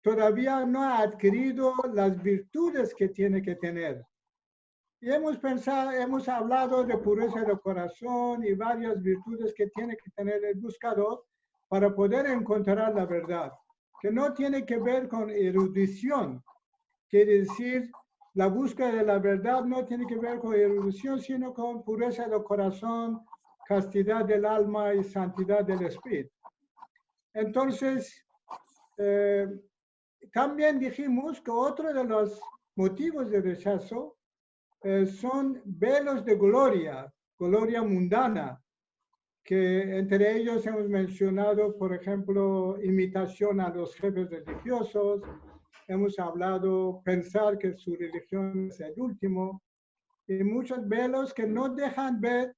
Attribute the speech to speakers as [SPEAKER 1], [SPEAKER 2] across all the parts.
[SPEAKER 1] todavía no ha adquirido las virtudes que tiene que tener. Y hemos hablado de pureza de corazón y varias virtudes que tiene que tener el buscador para poder encontrar la verdad, que no tiene que ver con erudición. Quiere decir, la búsqueda de la verdad no tiene que ver con erudición, sino con pureza del corazón, castidad del alma y santidad del espíritu. Entonces, también dijimos que otro de los motivos de rechazo son velos de gloria, gloria mundana, que entre ellos hemos mencionado, por ejemplo, imitación a los jefes religiosos, hemos hablado pensar que su religión es el último, y muchos velos que no dejan ver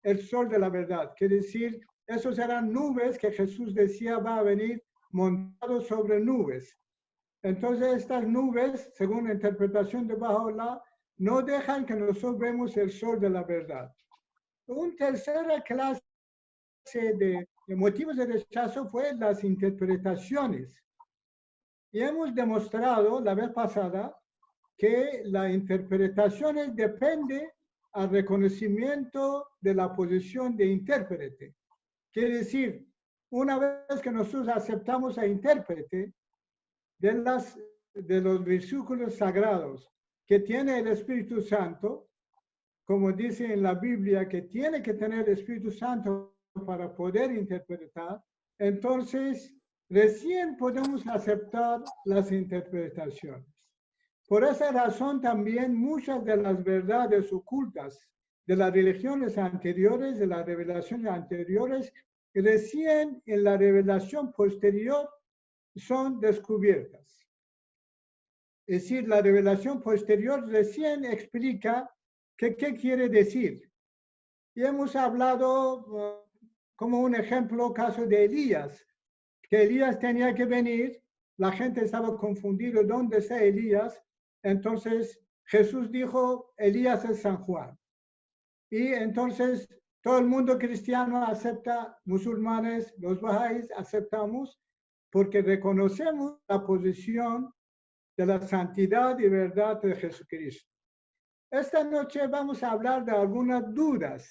[SPEAKER 1] el sol de la verdad. Quiere decir, esos eran nubes que Jesús decía va a venir montado sobre nubes. Entonces estas nubes, según la interpretación de Baha'u'lláh, no dejan que nosotros vemos el sol de la verdad. Una tercera clase de motivos de rechazo fue las interpretaciones. Y hemos demostrado la vez pasada que las interpretaciones dependen al reconocimiento de la posición de intérprete. Quiere decir, una vez que nosotros aceptamos a intérprete de los versículos sagrados que tiene el Espíritu Santo, como dice en la Biblia que tiene que tener el Espíritu Santo para poder interpretar, entonces recién podemos aceptar las interpretaciones. Por esa razón también muchas de las verdades ocultas de las religiones anteriores, de las revelaciones anteriores, recién en la revelación posterior son descubiertas. Es decir, la revelación posterior recién explica qué quiere decir. Y hemos hablado como un ejemplo, caso de Elías, que Elías tenía que venir, la gente estaba confundida, ¿dónde está Elías? Entonces Jesús dijo, Elías es San Juan. Y entonces todo el mundo cristiano acepta, musulmanes, los bahá'ís aceptamos, porque reconocemos la posición de la santidad y verdad de Jesucristo. Esta noche vamos a hablar de algunas dudas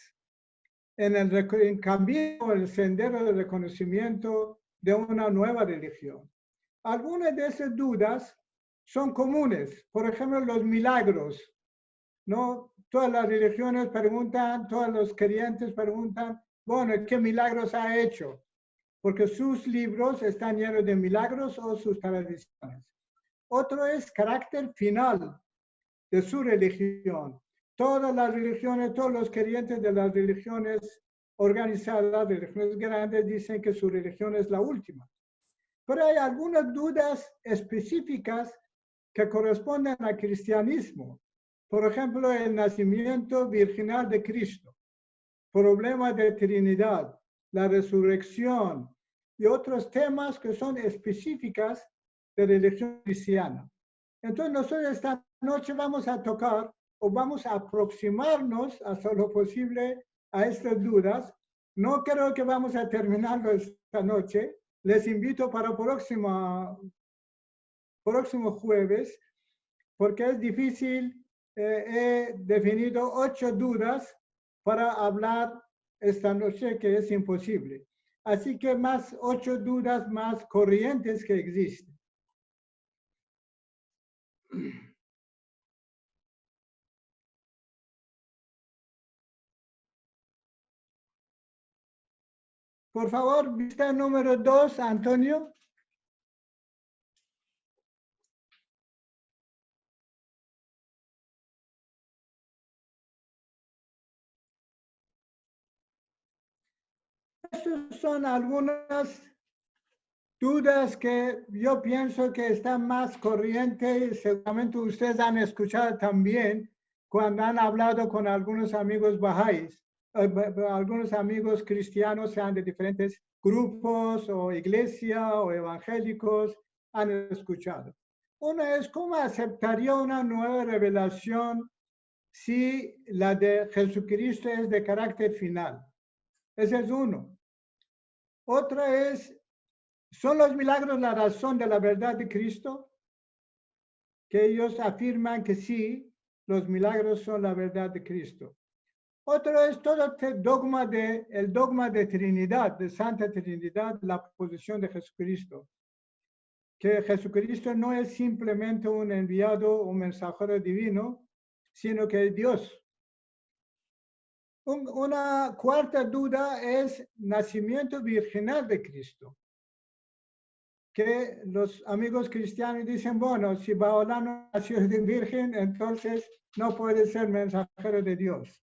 [SPEAKER 1] en el camino, el sendero de reconocimiento de una nueva religión. Algunas de esas dudas son comunes, por ejemplo, los milagros, ¿no? Todas las religiones preguntan, todos los creyentes preguntan, bueno, ¿qué milagros ha hecho? Porque sus libros están llenos de milagros o sus tradiciones. Otro es carácter final de su religión. Todas las religiones, todos los creyentes de las religiones organizadas, religiones grandes, dicen que su religión es la última. Pero hay algunas dudas específicas que corresponden al cristianismo. Por ejemplo, el nacimiento virginal de Cristo, problemas de Trinidad, la resurrección y otros temas que son específicas de religión cristiana. Entonces nosotros esta noche vamos a tocar o vamos a aproximarnos hasta lo posible a estas dudas. No creo que vamos a terminarlo esta noche. Les invito para próximo jueves, porque es difícil. He definido 8 dudas para hablar esta noche, que es imposible. Así que más 8 dudas más corrientes que existen. Por favor, vista número 2, Antonio. Estas son algunas dudas que yo pienso que están más corrientes y seguramente ustedes han escuchado también cuando han hablado con algunos amigos bahá'ís, algunos amigos cristianos, sean de diferentes grupos o iglesia o evangélicos, han escuchado. Una es, ¿cómo aceptaría una nueva revelación si la de Jesucristo es de carácter final? Ese es uno. Otra es, ¿Son los milagros la razón de la verdad de Cristo? Que ellos afirman que sí, los milagros son la verdad de Cristo. Otro es todo el dogma de Trinidad, de Santa Trinidad, la posición de Jesucristo. Que Jesucristo no es simplemente un enviado, un mensajero divino, sino que es Dios. Una cuarta duda es nacimiento virginal de Cristo. Que los amigos cristianos dicen, bueno, si Baolá no nació de virgen, entonces no puede ser mensajero de Dios.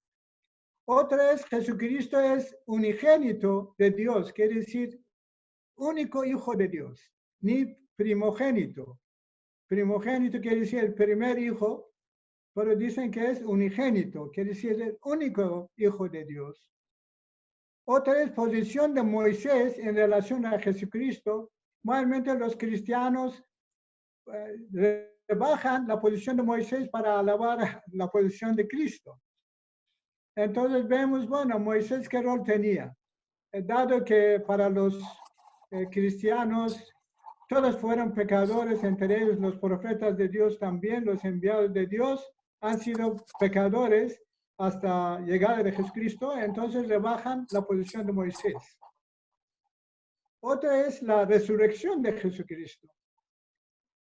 [SPEAKER 1] Otra es, Jesucristo es unigénito de Dios, quiere decir único hijo de Dios, ni primogénito. Primogénito quiere decir el primer hijo, pero dicen que es unigénito, quiere decir el único hijo de Dios. Otra es posición de Moisés en relación a Jesucristo. Normalmente los cristianos rebajan la posición de Moisés para alabar la posición de Cristo. Entonces vemos, bueno, Moisés qué rol tenía. Dado que para los cristianos todos fueron pecadores, entre ellos los profetas de Dios también, los enviados de Dios han sido pecadores hasta llegada de Jesucristo, entonces rebajan la posición de Moisés. Otra es la resurrección de Jesucristo,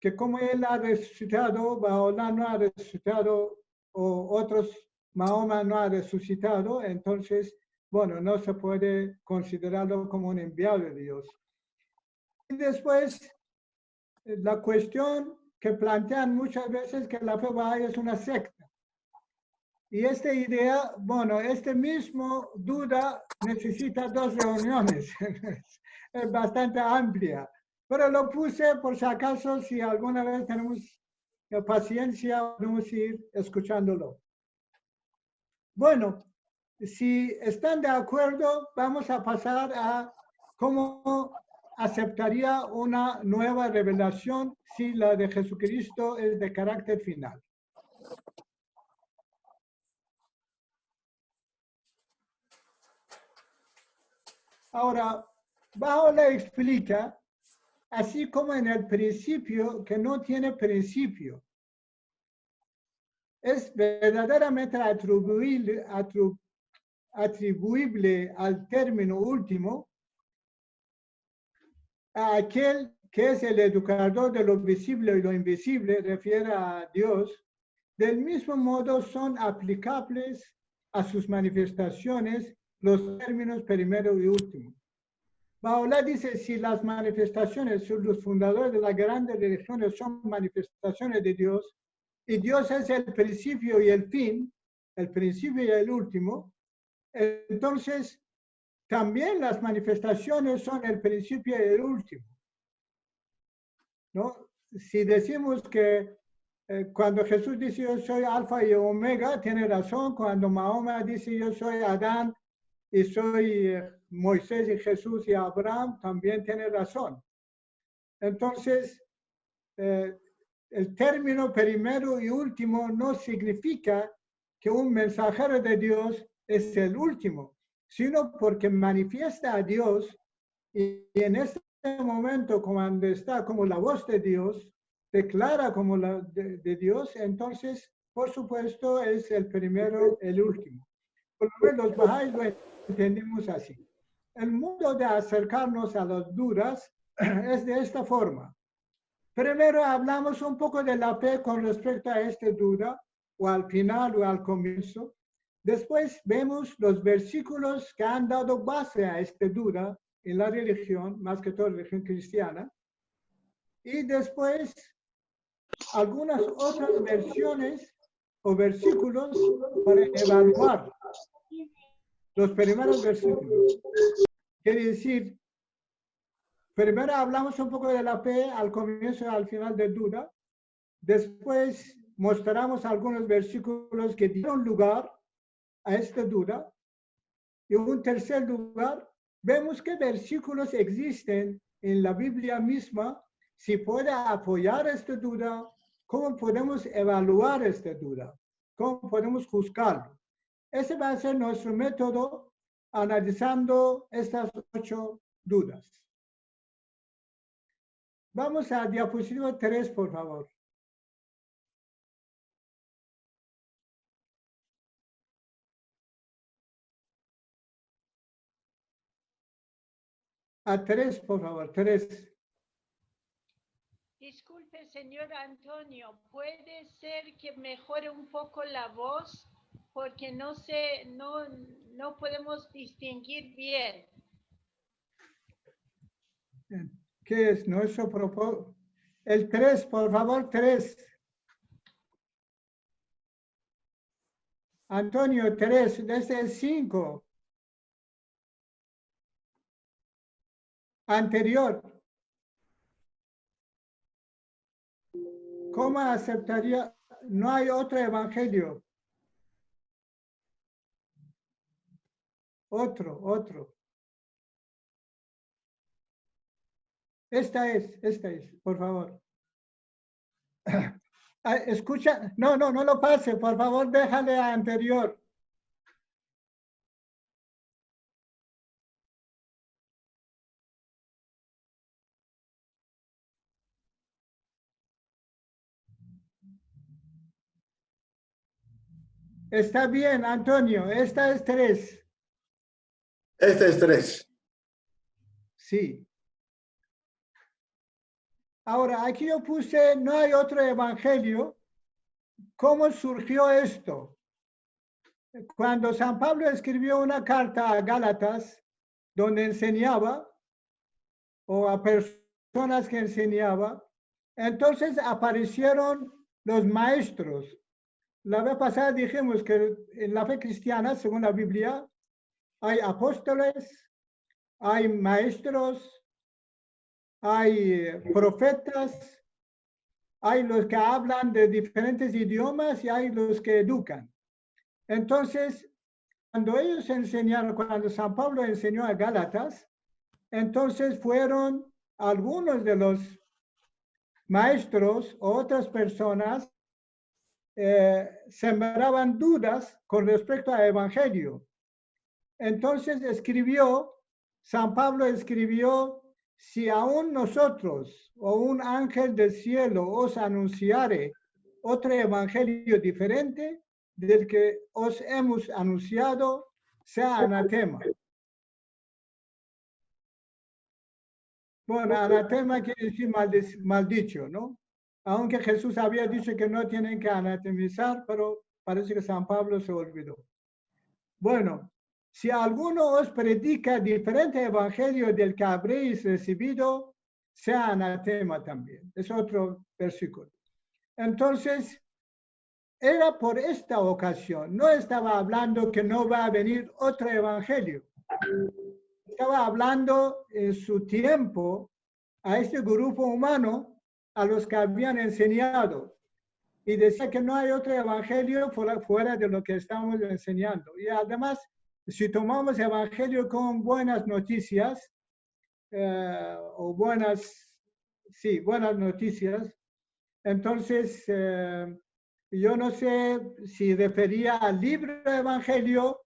[SPEAKER 1] que como él ha resucitado, Baolá no ha resucitado, o otros, Mahoma no ha resucitado, entonces, bueno, no se puede considerarlo como un enviado de Dios. Y después, la cuestión que plantean muchas veces que la fe Bahá'í es una secta. Y esta idea, bueno, este mismo duda necesita 2 reuniones, es bastante amplia, pero lo puse por si acaso, si alguna vez tenemos paciencia, podemos ir escuchándolo. Bueno, si están de acuerdo, vamos a pasar a cómo aceptaría una nueva revelación si la de Jesucristo es de carácter final. Ahora, Bahá'u'lláh explica, así como en el principio, que no tiene principio. Es verdaderamente atribuible al término último a aquel que es el educador de lo visible y lo invisible, refiere a Dios. Del mismo modo son aplicables a sus manifestaciones los términos primero y último. Bahá'u'lláh dice, si las manifestaciones, los fundadores de las grandes religiones son manifestaciones de Dios, y Dios es el principio y el fin, el principio y el último, entonces también las manifestaciones son el principio y el último. ¿No? Si decimos que cuando Jesús dice yo soy alfa y omega, tiene razón. Cuando Mahoma dice yo soy Adán y soy Moisés y Jesús y Abraham, también tiene razón. Entonces, el término primero y último no significa que un mensajero de Dios es el último, sino porque manifiesta a Dios y en este momento, cuando está como la voz de Dios, declara como la de Dios, entonces, por supuesto, es el primero, el último. Por lo menos los bahá'ís lo entendemos así. El modo de acercarnos a las dudas es de esta forma. Primero hablamos un poco de la fe con respecto a esta duda, o al final o al comienzo. Después vemos los versículos que han dado base a esta duda en la religión, más que todo religión cristiana. Y después algunas otras versiones o versículos para evaluar los primeros versículos. Quiere decir, primero hablamos un poco de la fe al comienzo y al final de duda. Después mostramos algunos versículos que dieron lugar a esta duda. Y en un tercer lugar, vemos qué versículos existen en la Biblia misma, si puede apoyar esta duda, cómo podemos evaluar esta duda, cómo podemos juzgarlo. Ese va a ser nuestro método analizando estas 8 dudas. Vamos a diapositiva 3, por favor. A 3, por favor, 3.
[SPEAKER 2] Disculpe, señor Antonio, ¿puede ser que mejore un poco la voz? Porque no sé, no podemos distinguir bien.
[SPEAKER 1] ¿Qué es? Nuestro propósito. El 3, por favor, 3. Antonio, 3, desde el 5. Anterior. ¿Cómo aceptaría? No hay otro evangelio. Otro. Esta es, por favor. Escucha, no lo pase, por favor, déjale a anterior. Está bien, Antonio, esta es 3.
[SPEAKER 3] Este es 3.
[SPEAKER 1] Sí. Ahora, aquí yo puse, no hay otro evangelio. ¿Cómo surgió esto? Cuando San Pablo escribió una carta a Gálatas, donde enseñaba, o a personas que enseñaba, entonces aparecieron los maestros. La vez pasada dijimos que en la fe cristiana, según la Biblia, hay apóstoles, hay maestros, hay profetas, hay los que hablan de diferentes idiomas y hay los que educan. Entonces, cuando ellos enseñaron, cuando San Pablo enseñó a Gálatas, entonces fueron algunos de los maestros o otras personas sembraban dudas con respecto al evangelio. Entonces San Pablo escribió, si aún nosotros o un ángel del cielo os anunciare otro evangelio diferente del que os hemos anunciado, sea anatema. Bueno, anatema quiere decir maldicho, ¿no? Aunque Jesús había dicho que no tienen que anatemizar, pero parece que San Pablo se olvidó. Bueno, si alguno os predica diferente evangelio del que habréis recibido, sea anatema también. Es otro versículo. Entonces, era por esta ocasión. No estaba hablando que no va a venir otro evangelio. Estaba hablando en su tiempo a este grupo humano a los que habían enseñado. Y decía que no hay otro evangelio fuera de lo que estamos enseñando. Y además, si tomamos evangelio con buenas noticias, o buenas noticias, entonces yo no sé si refería al libro de evangelio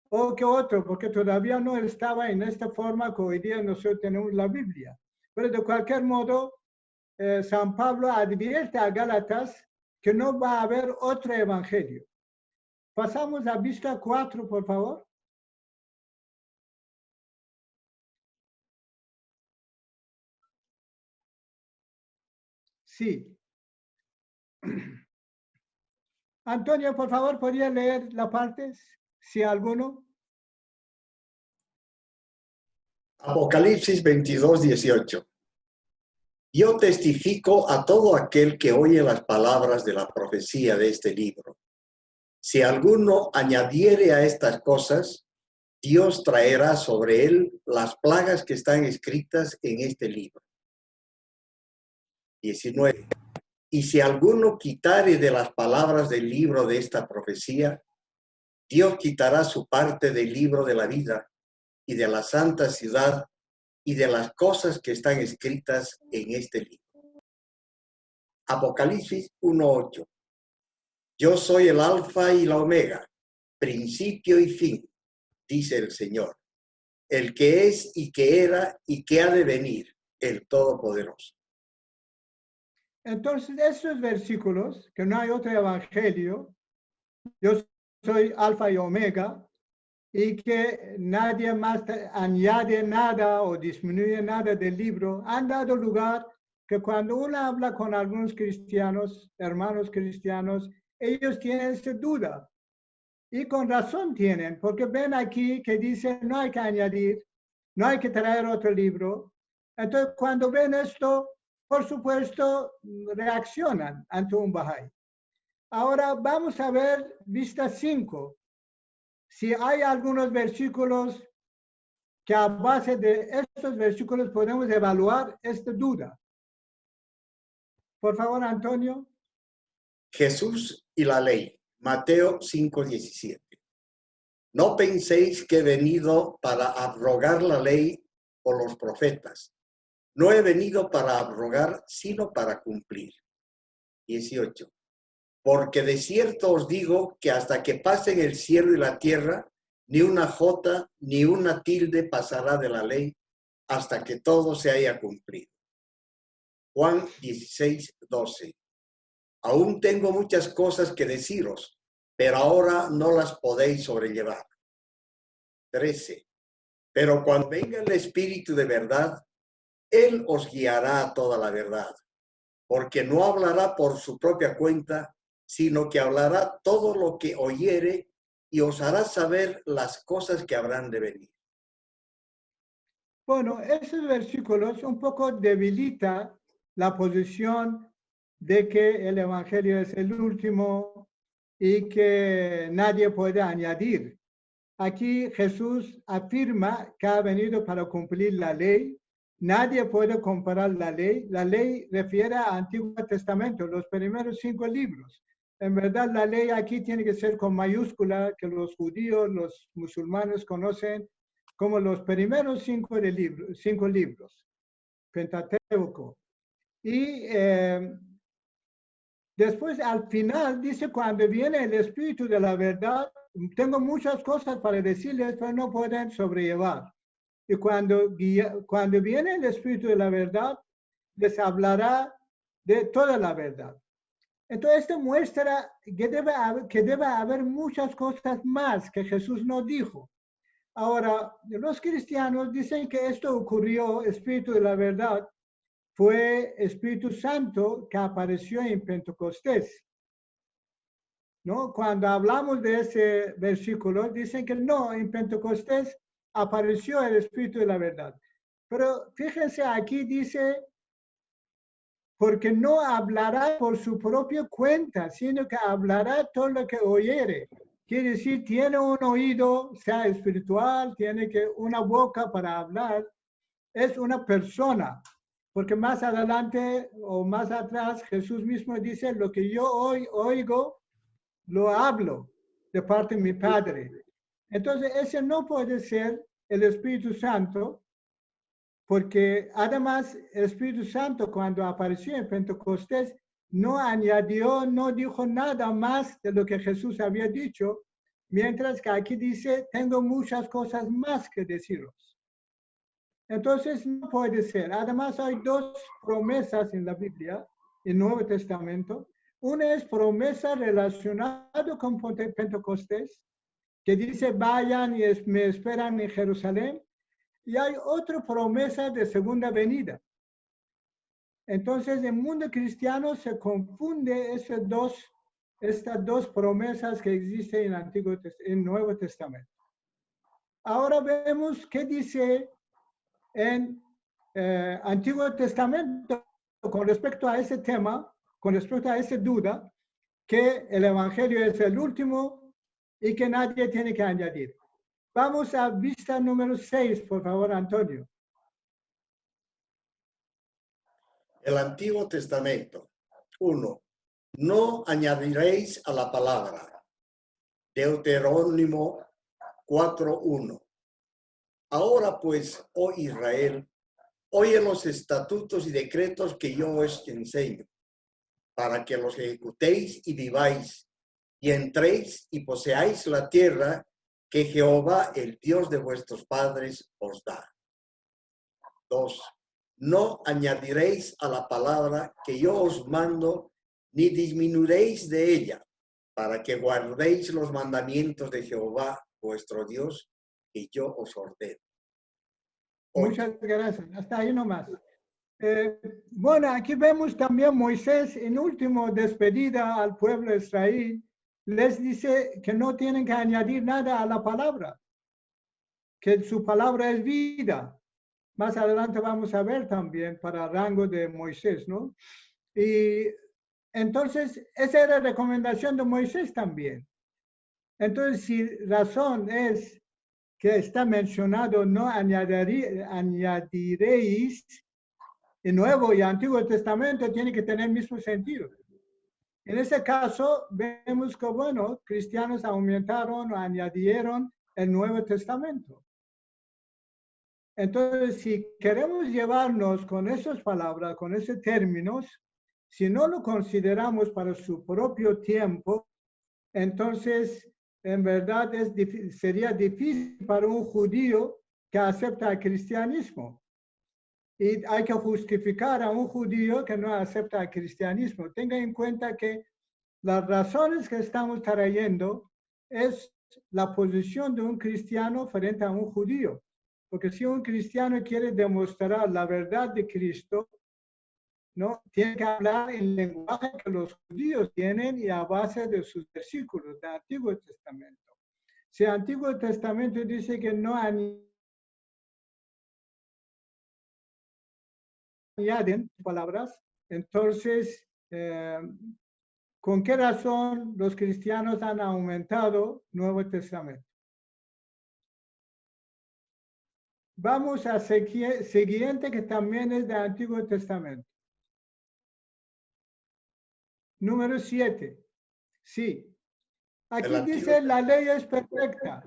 [SPEAKER 1] o que otro, porque todavía no estaba en esta forma que hoy día nosotros tenemos la Biblia. Pero de cualquier modo, San Pablo advierte a Gálatas que no va a haber otro evangelio. Pasamos a vista 4, por favor. Sí. Antonio, por favor, ¿podría leer la parte? Si alguno.
[SPEAKER 3] Apocalipsis 22:18. Yo testifico a todo aquel que oye las palabras de la profecía de este libro. Si alguno añadiere a estas cosas, Dios traerá sobre él las plagas que están escritas en este libro. 19. Y si alguno quitare de las palabras del libro de esta profecía, Dios quitará su parte del libro de la vida y de la santa ciudad y de las cosas que están escritas en este libro. Apocalipsis 1:8. Yo soy el alfa y la omega, principio y fin, dice el Señor, el que es y que era y que ha de venir, el Todopoderoso.
[SPEAKER 1] Entonces, esos versículos, que no hay otro evangelio, yo soy alfa y omega, y que nadie más añade nada o disminuye nada del libro, han dado lugar que cuando uno habla con algunos cristianos, hermanos cristianos, ellos tienen esa duda. Y con razón tienen, porque ven aquí que dice no hay que añadir, no hay que traer otro libro. Entonces, cuando ven esto, por supuesto, reaccionan ante un Bahá'í. Ahora vamos a ver vista 5. Si hay algunos versículos que a base de estos versículos podemos evaluar esta duda. Por favor, Antonio.
[SPEAKER 3] Jesús y la ley. Mateo 5:17. No penséis que he venido para abrogar la ley o los profetas. No he venido para abrogar, sino para cumplir. 18. Porque de cierto os digo que hasta que pasen el cielo y la tierra, ni una jota ni una tilde pasará de la ley hasta que todo se haya cumplido. Juan 16:12. Aún tengo muchas cosas que deciros, pero ahora no las podéis sobrellevar. 13. Pero cuando venga el Espíritu de verdad, Él os guiará a toda la verdad, porque no hablará por su propia cuenta, sino que hablará todo lo que oyere y os hará saber las cosas que habrán de venir.
[SPEAKER 1] Bueno, esos versículos un poco debilita la posición de que el Evangelio es el último y que nadie puede añadir. Aquí Jesús afirma que ha venido para cumplir la ley. Nadie puede comparar la ley. La ley refiere al Antiguo Testamento, los primeros 5 libros. En verdad, la ley aquí tiene que ser con mayúscula, que los judíos, los musulmanes conocen como los primeros 5 libros, Pentateuco. Y después, al final, dice, cuando viene el Espíritu de la verdad, tengo muchas cosas para decirles, pero no pueden sobrellevar. Y cuando viene el Espíritu de la verdad, les hablará de toda la verdad. Entonces, esto muestra que debe haber muchas cosas más que Jesús no dijo. Ahora, los cristianos dicen que esto ocurrió, Espíritu de la verdad, fue Espíritu Santo que apareció en Pentecostés. ¿No? Cuando hablamos de ese versículo, dicen que no, en Pentecostés apareció el Espíritu de la verdad. Pero fíjense, aquí dice, porque no hablará por su propia cuenta, sino que hablará todo lo que oyere. Quiere decir, tiene un oído, sea espiritual, tiene una boca para hablar, es una persona. Porque más adelante o más atrás Jesús mismo dice, lo que yo oigo, lo hablo de parte de mi Padre. Entonces, ese no puede ser el Espíritu Santo, porque además el Espíritu Santo cuando apareció en Pentecostés no añadió, no dijo nada más de lo que Jesús había dicho, mientras que aquí dice, tengo muchas cosas más que deciros. Entonces, no puede ser. Además, hay 2 promesas en la Biblia, en el Nuevo Testamento. Una es promesa relacionada con Pentecostés, que dice, vayan y me esperan en Jerusalén. Y hay otra promesa de segunda venida. Entonces, en el mundo cristiano se confunde estas dos promesas que existen en el Nuevo Testamento. Ahora vemos qué dice en Antiguo Testamento con respecto a ese tema, con respecto a esa duda, que el Evangelio es el último y que nadie tiene que añadir. Vamos a vista número 6, por favor, Antonio.
[SPEAKER 3] El Antiguo Testamento. 1. No añadiréis a la palabra. Deuterónimo 4:1. Ahora pues, oh Israel, oye los estatutos y decretos que yo os enseño, para que los ejecutéis y viváis, y entréis y poseáis la tierra que Jehová, el Dios de vuestros padres, os da. 2. no añadiréis a la palabra que yo os mando, ni disminuiréis de ella, para que guardéis los mandamientos de Jehová, vuestro Dios, que yo os ordeno.
[SPEAKER 1] Muchas gracias. Hasta ahí nomás. Bueno, aquí vemos también Moisés en último despedida al pueblo de Israel. Les dice que no tienen que añadir nada a la palabra, que su palabra es vida. Más adelante vamos a ver también para el rango de Moisés, ¿no? Y entonces, esa era la recomendación de Moisés también. Entonces, si razón es que está mencionado, no añadiréis, el Nuevo y Antiguo Testamento tiene que tener el mismo sentido. En ese caso, vemos que, bueno, cristianos aumentaron o añadieron el Nuevo Testamento. Entonces, si queremos llevarnos con esas palabras, con esos términos, si no lo consideramos para su propio tiempo, entonces, en verdad, sería difícil para un judío que acepta el cristianismo. Y hay que justificar a un judío que no acepta el cristianismo. Tenga en cuenta que las razones que estamos trayendo es la posición de un cristiano frente a un judío. Porque si un cristiano quiere demostrar la verdad de Cristo, ¿no? Tiene que hablar en el lenguaje que los judíos tienen y a base de sus versículos del Antiguo Testamento. Si el Antiguo Testamento dice que no añaden palabras, entonces, ¿con qué razón los cristianos han aumentado el Nuevo Testamento? Vamos a siguiente, que también es del Antiguo Testamento. Número 7. Sí. Aquí dice, la ley es perfecta.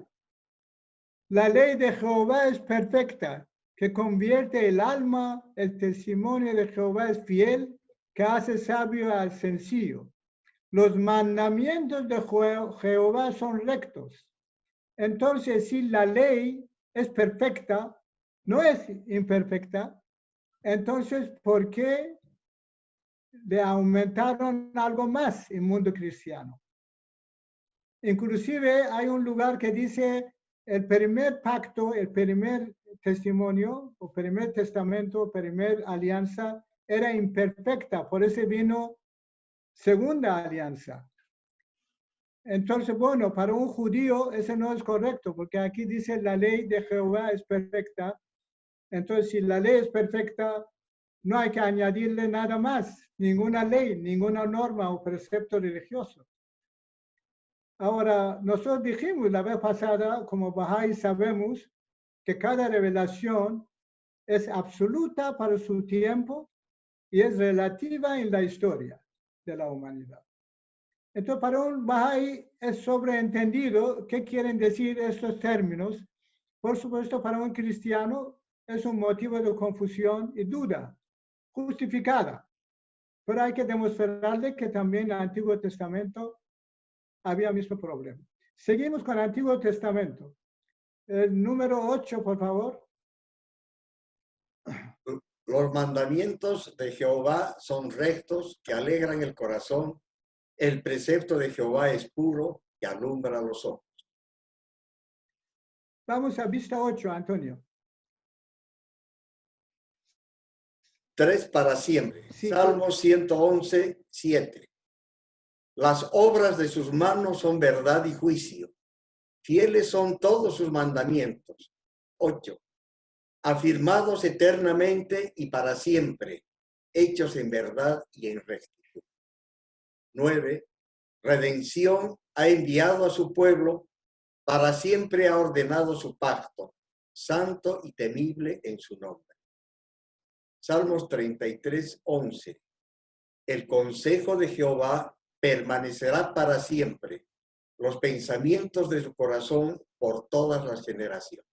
[SPEAKER 1] La ley de Jehová es perfecta, que convierte el alma. El testimonio de Jehová es fiel, que hace sabio al sencillo. Los mandamientos de Jehová son rectos. Entonces, si la ley es perfecta, no es imperfecta, entonces, ¿por qué le aumentaron algo más en el mundo cristiano? Inclusive hay un lugar que dice el primer pacto, el primer testimonio, o primer testamento, primer alianza, era imperfecta, por eso vino segunda alianza. Entonces, bueno, para un judío eso no es correcto, porque aquí dice la ley de Jehová es perfecta. Entonces, si la ley es perfecta, no hay que añadirle nada más, ninguna ley, ninguna norma o precepto religioso. Ahora, nosotros dijimos la vez pasada, como Bahá'í sabemos, que cada revelación es absoluta para su tiempo y es relativa en la historia de la humanidad. Entonces, para un Bahá'í es sobreentendido qué quieren decir estos términos. Por supuesto, para un cristiano es un motivo de confusión y duda, justificada. Pero hay que demostrarle que también en el Antiguo Testamento había el mismo problema. Seguimos con el Antiguo Testamento. El número 8, por favor.
[SPEAKER 3] Los mandamientos de Jehová son rectos, que alegran el corazón. El precepto de Jehová es puro, que alumbra los ojos.
[SPEAKER 1] Vamos a vista 8, Antonio.
[SPEAKER 3] 3 para siempre.
[SPEAKER 1] Sí.
[SPEAKER 3] Salmo 111, 7. Las obras de sus manos son verdad y juicio. Fieles son todos sus mandamientos. 8. Afirmados eternamente y para siempre, hechos en verdad y en rectitud. 9. Redención ha enviado a su pueblo, para siempre ha ordenado su pacto, santo y temible en su nombre. Salmos 33, 11. El consejo de Jehová permanecerá para siempre, los pensamientos de su corazón por todas las generaciones.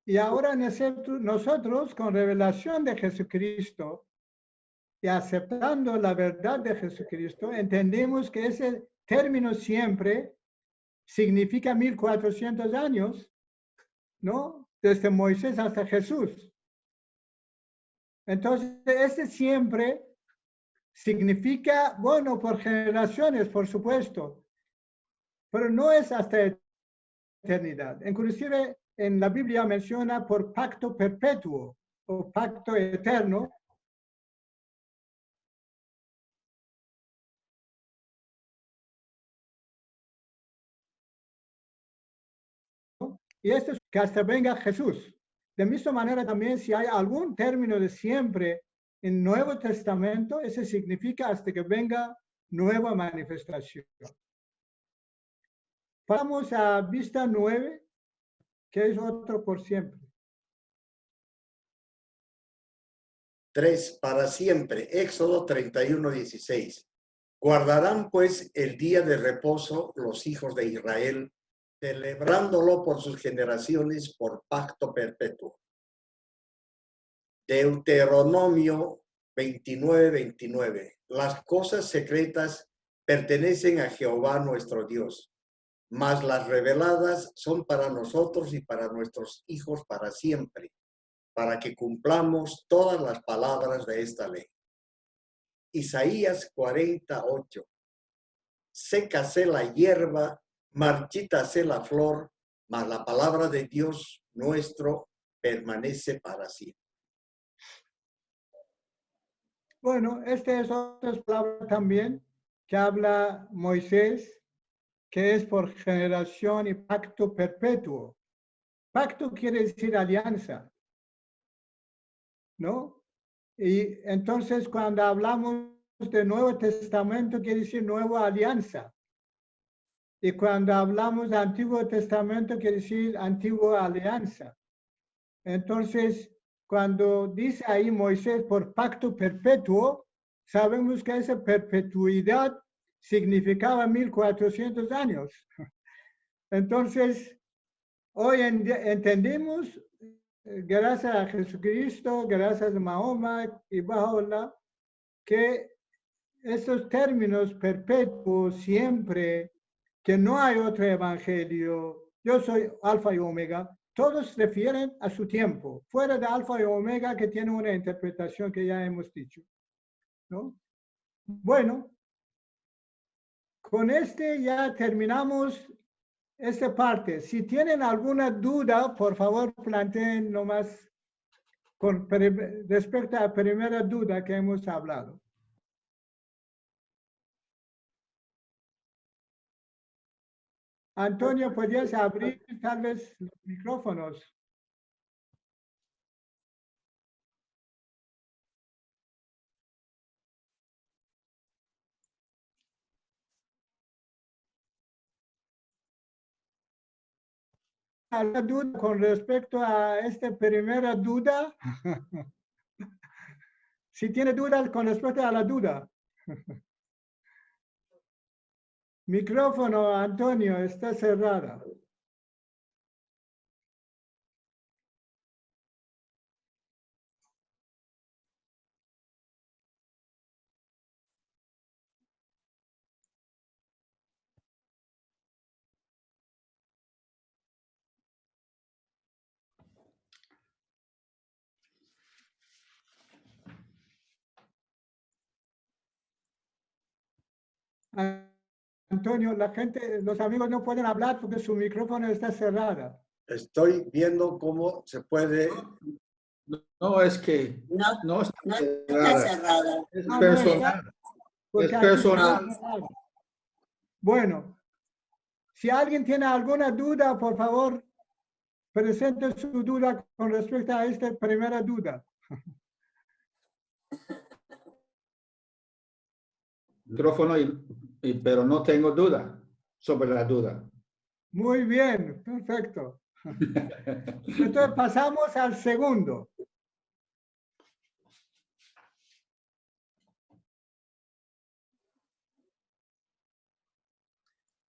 [SPEAKER 1] Y ahora nosotros, con revelación de Jesucristo y aceptando la verdad de Jesucristo, entendemos que ese término siempre significa 1400 años, ¿no? Desde Moisés hasta Jesús. Entonces, este siempre significa, bueno, por generaciones, por supuesto, pero no es hasta eternidad. Inclusive en la Biblia menciona por pacto perpetuo o pacto eterno. Y esto es que hasta venga Jesús. De misma manera también, si hay algún término de siempre en el Nuevo Testamento, ese significa hasta que venga nueva manifestación. Vamos a vista 9, que es otro por siempre.
[SPEAKER 3] 3, para siempre. Éxodo 31:16. Guardarán pues el día de reposo los hijos de Israel, celebrándolo por sus generaciones por pacto perpetuo. Deuteronomio 29:29. Las cosas secretas pertenecen a Jehová nuestro Dios, mas las reveladas son para nosotros y para nuestros hijos para siempre, para que cumplamos todas las palabras de esta ley. Isaías 40:8. Sécase la hierba, marchítase la flor, mas la palabra de Dios nuestro permanece para siempre.
[SPEAKER 1] Bueno, esta es otra palabra también que habla Moisés, que es por generación y pacto perpetuo. Pacto quiere decir alianza, ¿no? Y entonces cuando hablamos de Nuevo Testamento quiere decir nueva alianza. Y cuando hablamos de Antiguo Testamento quiere decir antigua alianza. Entonces, cuando dice ahí Moisés por pacto perpetuo, sabemos que esa perpetuidad significaba 1400 años. Entonces, hoy entendemos, gracias a Jesucristo, gracias a Mahoma y Baha'u'lláh, que esos términos perpetuos siempre, que no hay otro evangelio, yo soy alfa y omega, todos refieren a su tiempo, fuera de alfa y omega que tiene una interpretación que ya hemos dicho, ¿no? Bueno, con este ya terminamos esta parte. Si tienen alguna duda, por favor planteen nomás con respecto a la primera duda que hemos hablado. Antonio, ¿podrías abrir tal vez los micrófonos? ¿Alguna duda con respecto a esta primera duda? Si tiene dudas con respecto a la duda. Micrófono, Antonio, está cerrada. Antonio, la gente, los amigos no pueden hablar porque su micrófono está cerrada.
[SPEAKER 3] Estoy viendo cómo se puede.
[SPEAKER 4] No, es que no está cerrada. Es
[SPEAKER 1] Ah,
[SPEAKER 4] personal.
[SPEAKER 1] Porque
[SPEAKER 4] Es
[SPEAKER 1] aquí
[SPEAKER 4] personal.
[SPEAKER 1] está cerrada. Bueno, si alguien tiene alguna duda, por favor, presente su duda con respecto a esta primera duda.
[SPEAKER 4] Micrófono, pero no tengo duda sobre la duda.
[SPEAKER 1] Muy bien, perfecto. Entonces pasamos al segundo.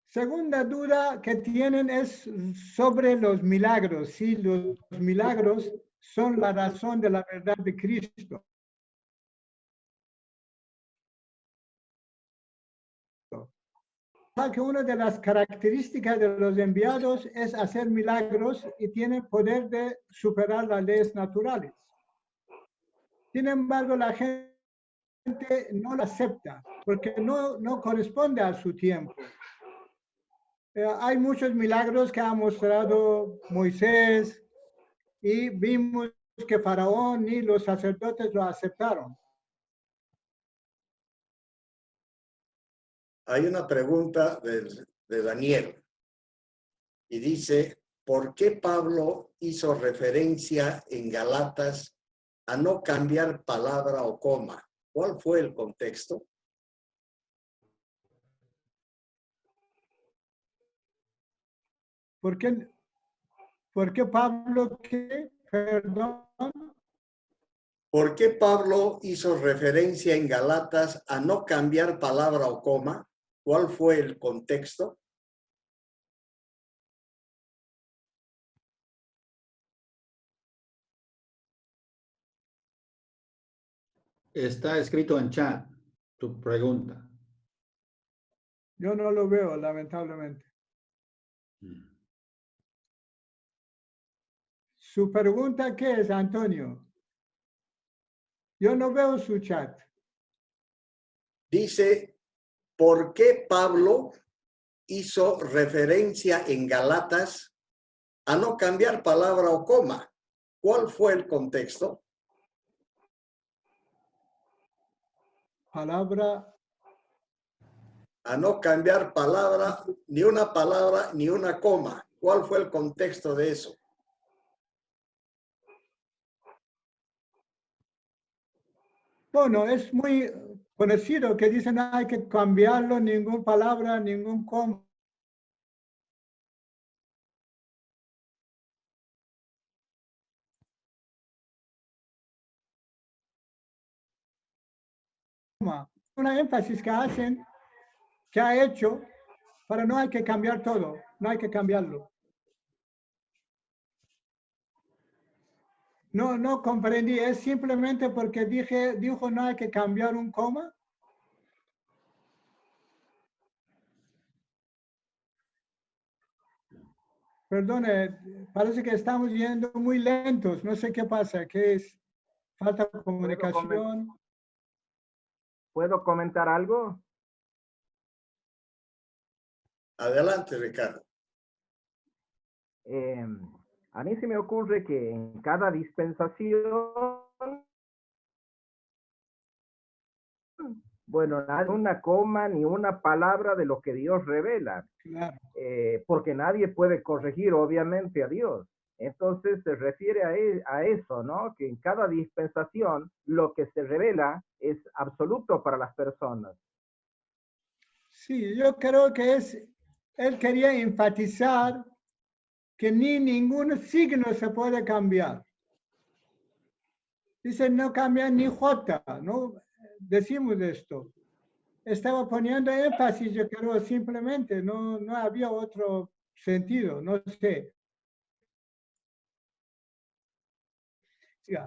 [SPEAKER 1] Segunda duda que tienen es sobre los milagros. Si los milagros son la razón de la verdad de Cristo. Que una de las características de los enviados es hacer milagros y tienen poder de superar las leyes naturales. Sin embargo, la gente no lo acepta porque no corresponde a su tiempo. Hay muchos milagros que ha mostrado Moisés y vimos que Faraón ni los sacerdotes lo aceptaron.
[SPEAKER 3] Hay una pregunta de Daniel y dice, ¿por qué Pablo hizo referencia en Galatas a no cambiar palabra o coma? ¿Cuál fue el contexto?
[SPEAKER 1] ¿Por qué Pablo qué? Perdón.
[SPEAKER 3] ¿Por qué Pablo hizo referencia en Galatas a no cambiar palabra o coma? ¿Cuál fue el contexto?
[SPEAKER 4] Está escrito en chat tu pregunta.
[SPEAKER 1] Yo no lo veo, lamentablemente. ¿Su pregunta qué es, Antonio? Yo no veo su chat.
[SPEAKER 3] Dice, ¿por qué Pablo hizo referencia en Galatas a no cambiar palabra o coma? ¿Cuál fue el contexto?
[SPEAKER 1] Palabra.
[SPEAKER 3] A no cambiar palabra, ni una coma. ¿Cuál fue el contexto de eso?
[SPEAKER 1] Bueno, es muy conocido que dicen no hay que cambiarlo, ninguna palabra, ningún coma. Una énfasis que hacen, que ha hecho, para no hay que cambiar todo, no hay que cambiarlo. No comprendí, es simplemente porque dijo no hay que cambiar un coma. Perdone, parece que estamos yendo muy lentos, no sé qué pasa, ¿qué es? Falta de comunicación.
[SPEAKER 5] ¿Puedo comentar algo?
[SPEAKER 3] Adelante, Ricardo.
[SPEAKER 5] A mí se me ocurre que en cada dispensación, bueno, no hay una coma ni una palabra de lo que Dios revela,
[SPEAKER 1] Claro.
[SPEAKER 5] porque nadie puede corregir obviamente a Dios. Entonces se refiere a eso, ¿no? Que en cada dispensación lo que se revela es absoluto para las personas.
[SPEAKER 1] Sí, yo creo que él quería enfatizar que ni ningún signo se puede cambiar. Dice, no cambia ni J, ¿no? Decimos esto. Estaba poniendo énfasis, yo creo, simplemente, no había otro sentido, no sé. Ya.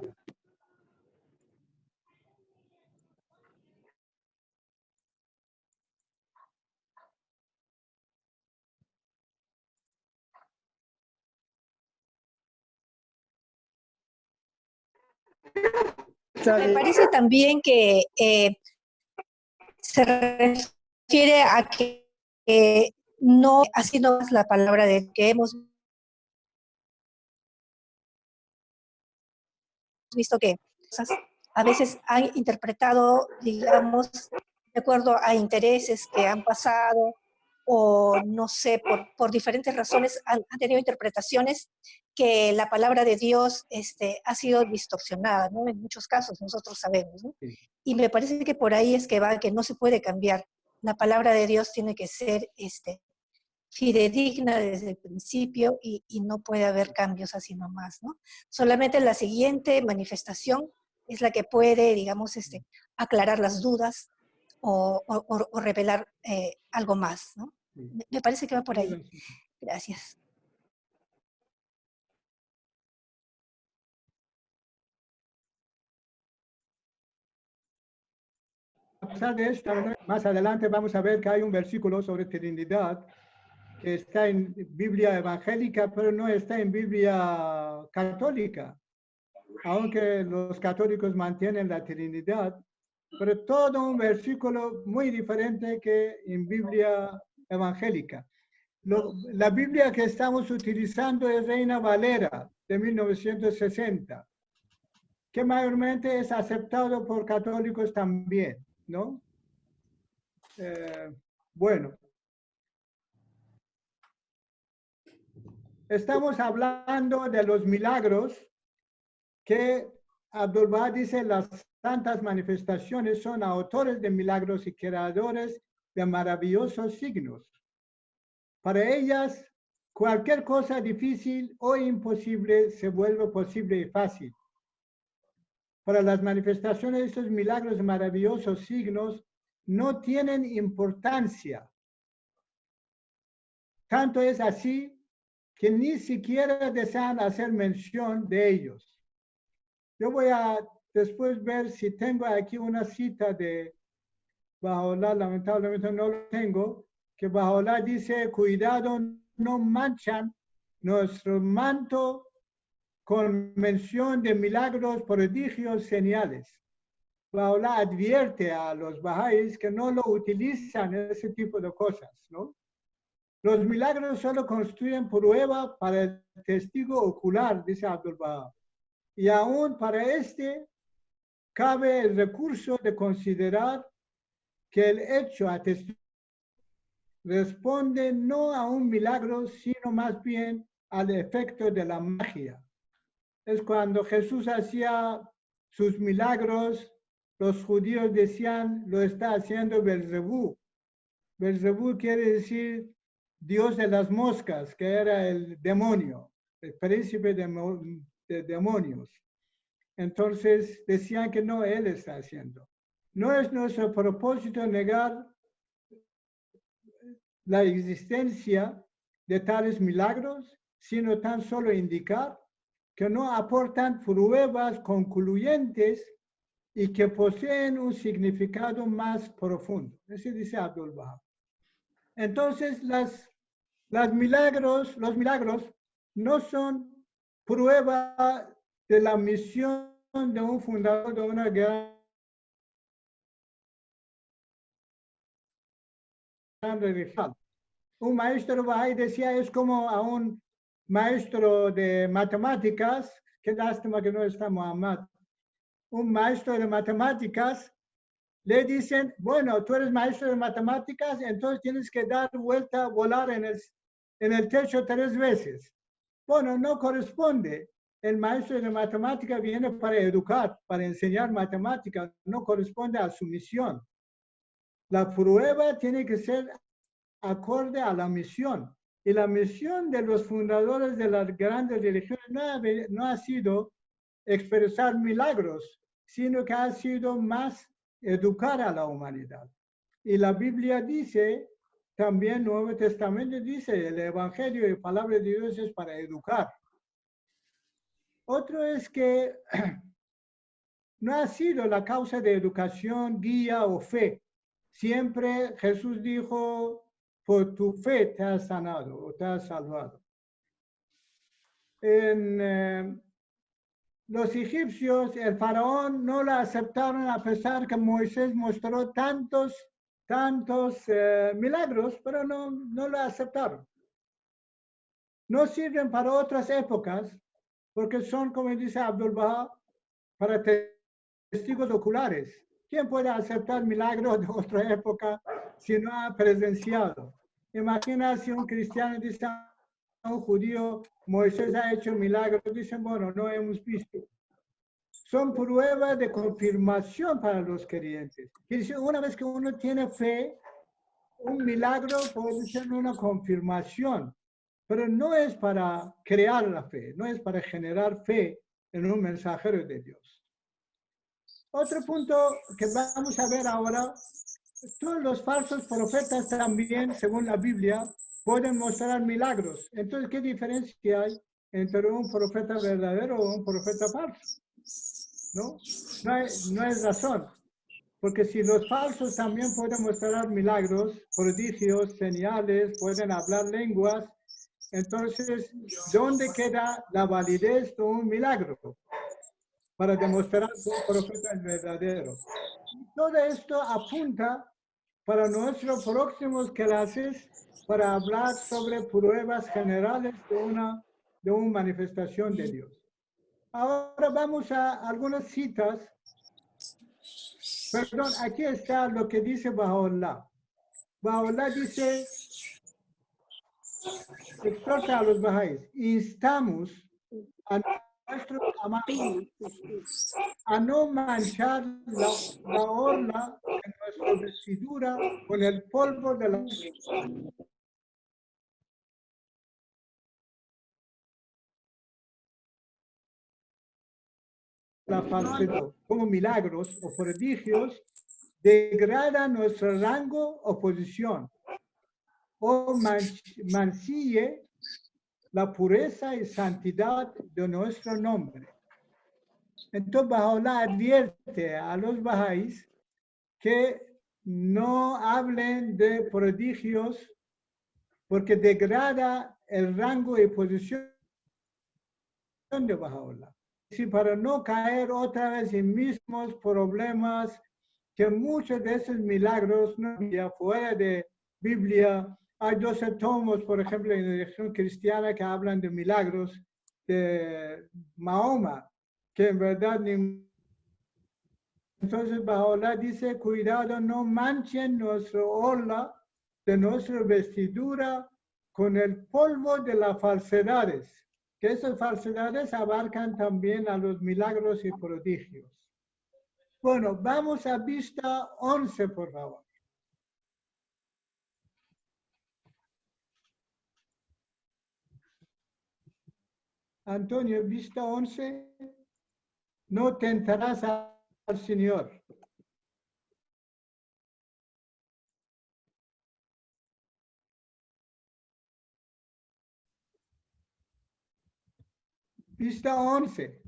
[SPEAKER 6] Me parece también que se refiere a que no ha sido la palabra de que hemos visto que a veces han interpretado, digamos, de acuerdo a intereses que han pasado o no sé, por diferentes razones han tenido interpretaciones que la palabra de Dios ha sido distorsionada, ¿no? En muchos casos, nosotros sabemos, ¿no?
[SPEAKER 1] Sí.
[SPEAKER 6] Y me parece que por ahí es que va, que no se puede cambiar. La palabra de Dios tiene que ser fidedigna desde el principio y no puede haber cambios así nomás, ¿no? Solamente la siguiente manifestación es la que puede, digamos, aclarar las dudas o revelar algo más, ¿no? Me parece que va por ahí. Gracias.
[SPEAKER 1] A pesar de esto, más adelante vamos a ver que hay un versículo sobre Trinidad que está en Biblia evangélica, pero no está en Biblia católica. aunque los católicos mantienen la Trinidad, pero todo un versículo muy diferente que en Biblia evangélica. La Biblia que estamos utilizando es Reina Valera de 1960, que mayormente es aceptado por católicos también, ¿no? Bueno. Estamos hablando de los milagros que Abdul-Bahá dice las santas manifestaciones son autores de milagros y creadores de maravillosos signos. Para ellas, cualquier cosa difícil o imposible se vuelve posible y fácil. Para las manifestaciones de estos milagros y maravillosos signos no tienen importancia. Tanto es así que ni siquiera desean hacer mención de ellos. Yo voy a después ver si tengo aquí una cita de Baha'u'lláh, lamentablemente no lo tengo, que Baha'u'lláh dice, cuidado, no manchan nuestro manto con mención de milagros, prodigios, señales. Baha'u'lláh advierte a los bahá'ís que no lo utilizan ese tipo de cosas, ¿no? Los milagros solo constituyen prueba para el testigo ocular, dice Abdul-Bahá. Y aún para este cabe el recurso de considerar que el hecho atestiguado responde no a un milagro, sino más bien al efecto de la magia. Es cuando Jesús hacía sus milagros, los judíos decían, lo está haciendo Belzebú. Belzebú quiere decir Dios de las moscas, que era el demonio, el príncipe de demonios. Entonces decían que no, él está haciendo. No es nuestro propósito negar la existencia de tales milagros, sino tan solo indicar que no aportan pruebas concluyentes y que poseen un significado más profundo. Eso dice Abdul-Bahá. Entonces, los milagros no son prueba de la misión de un fundador de una gran religión. Un maestro Bahá'í decía, es como a un maestro de matemáticas, qué lástima que no está Muhammad, un maestro de matemáticas, le dicen, bueno, tú eres maestro de matemáticas, entonces tienes que dar vuelta, volar en el techo 3 veces. Bueno, no corresponde. El maestro de matemáticas viene para educar, para enseñar matemáticas, no corresponde a su misión. La prueba tiene que ser acorde a la misión. Y la misión de los fundadores de las grandes religiones no ha sido expresar milagros, sino que ha sido más educar a la humanidad. Y la Biblia dice, también Nuevo Testamento dice, el Evangelio y palabra de Dios es para educar. Otro es que no ha sido la causa de educación, guía o fe. Siempre Jesús dijo, por tu fe te has sanado o te has salvado. Los egipcios, el faraón, no la aceptaron a pesar que Moisés mostró tantos milagros, pero no la aceptaron. No sirven para otras épocas, porque son, como dice Abdul-Bahá, para testigos oculares. ¿Quién puede aceptar milagros de otra época si no ha presenciado? Imagina si un cristiano dice a un judío, Moisés ha hecho milagros, dicen, bueno, no hemos visto. Son pruebas de confirmación para los creyentes. Una vez que uno tiene fe, un milagro puede ser una confirmación, pero no es para crear la fe, no es para generar fe en un mensajero de Dios. Otro punto que vamos a ver ahora, todos los falsos profetas también, según la Biblia, pueden mostrar milagros. Entonces, ¿qué diferencia hay entre un profeta verdadero o un profeta falso? No hay razón. Porque si los falsos también pueden mostrar milagros, prodigios, señales, pueden hablar lenguas, entonces, ¿dónde queda la validez de un milagro? para demostrar que un profeta es verdadero. Y todo esto apunta para nuestros próximos clases para hablar sobre pruebas generales de una manifestación de Dios. Ahora vamos a algunas citas. Perdón, aquí está lo que dice Baha'u'lláh. Baha'u'lláh dice, exhorta a los bahá'ís, instamos a nuestros amados a no manchar la orla de nuestra vestidura con el polvo de la falsedad, como milagros o prodigios, degrada nuestro rango o posición, o mancille la pureza y santidad de nuestro nombre. Entonces, Baha'u'lláh advierte a los bahá'ís que no hablen de prodigios porque degrada el rango y posición de Baha'u'lláh. Y para no caer otra vez en mismos problemas que muchos de esos milagros no había fuera de Biblia. Hay 12 tomos, por ejemplo, en la religión cristiana que hablan de milagros de Mahoma, que en verdad entonces Baha'u'lláh dice, cuidado, no manchen nuestra orla de nuestra vestidura con el polvo de las falsedades, que esas falsedades abarcan también a los milagros y prodigios. Bueno, vamos a vista 11, por favor. Antonio, vista 11, no tentarás al Señor. Vista 11.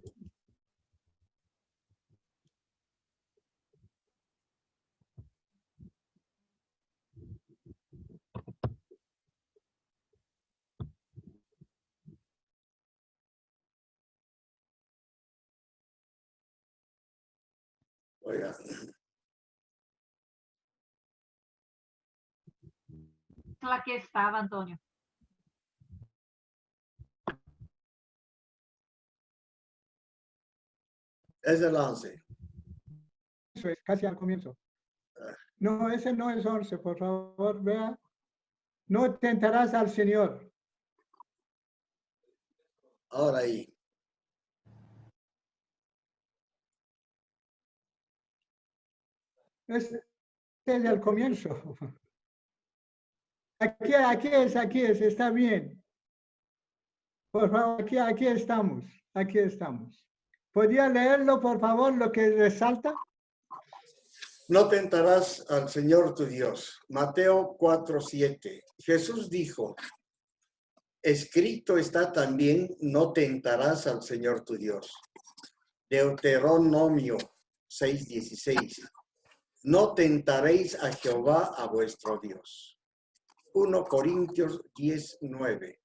[SPEAKER 3] Oiga,
[SPEAKER 7] La que estaba, Antonio.
[SPEAKER 3] es el 11.
[SPEAKER 1] Eso es casi al comienzo. No, ese no es 11, por favor, vea. No tentarás al Señor.
[SPEAKER 3] Ahora ahí.
[SPEAKER 1] Ese es el comienzo. Aquí es, está bien. Por favor, aquí estamos, aquí estamos. ¿Podría leerlo, por favor, lo que resalta?
[SPEAKER 3] No tentarás al Señor tu Dios. Mateo 4:7. Jesús dijo, escrito está también, no tentarás al Señor tu Dios. Deuteronomio 6:16. No tentaréis a Jehová a vuestro Dios. 1 Corintios 10:9.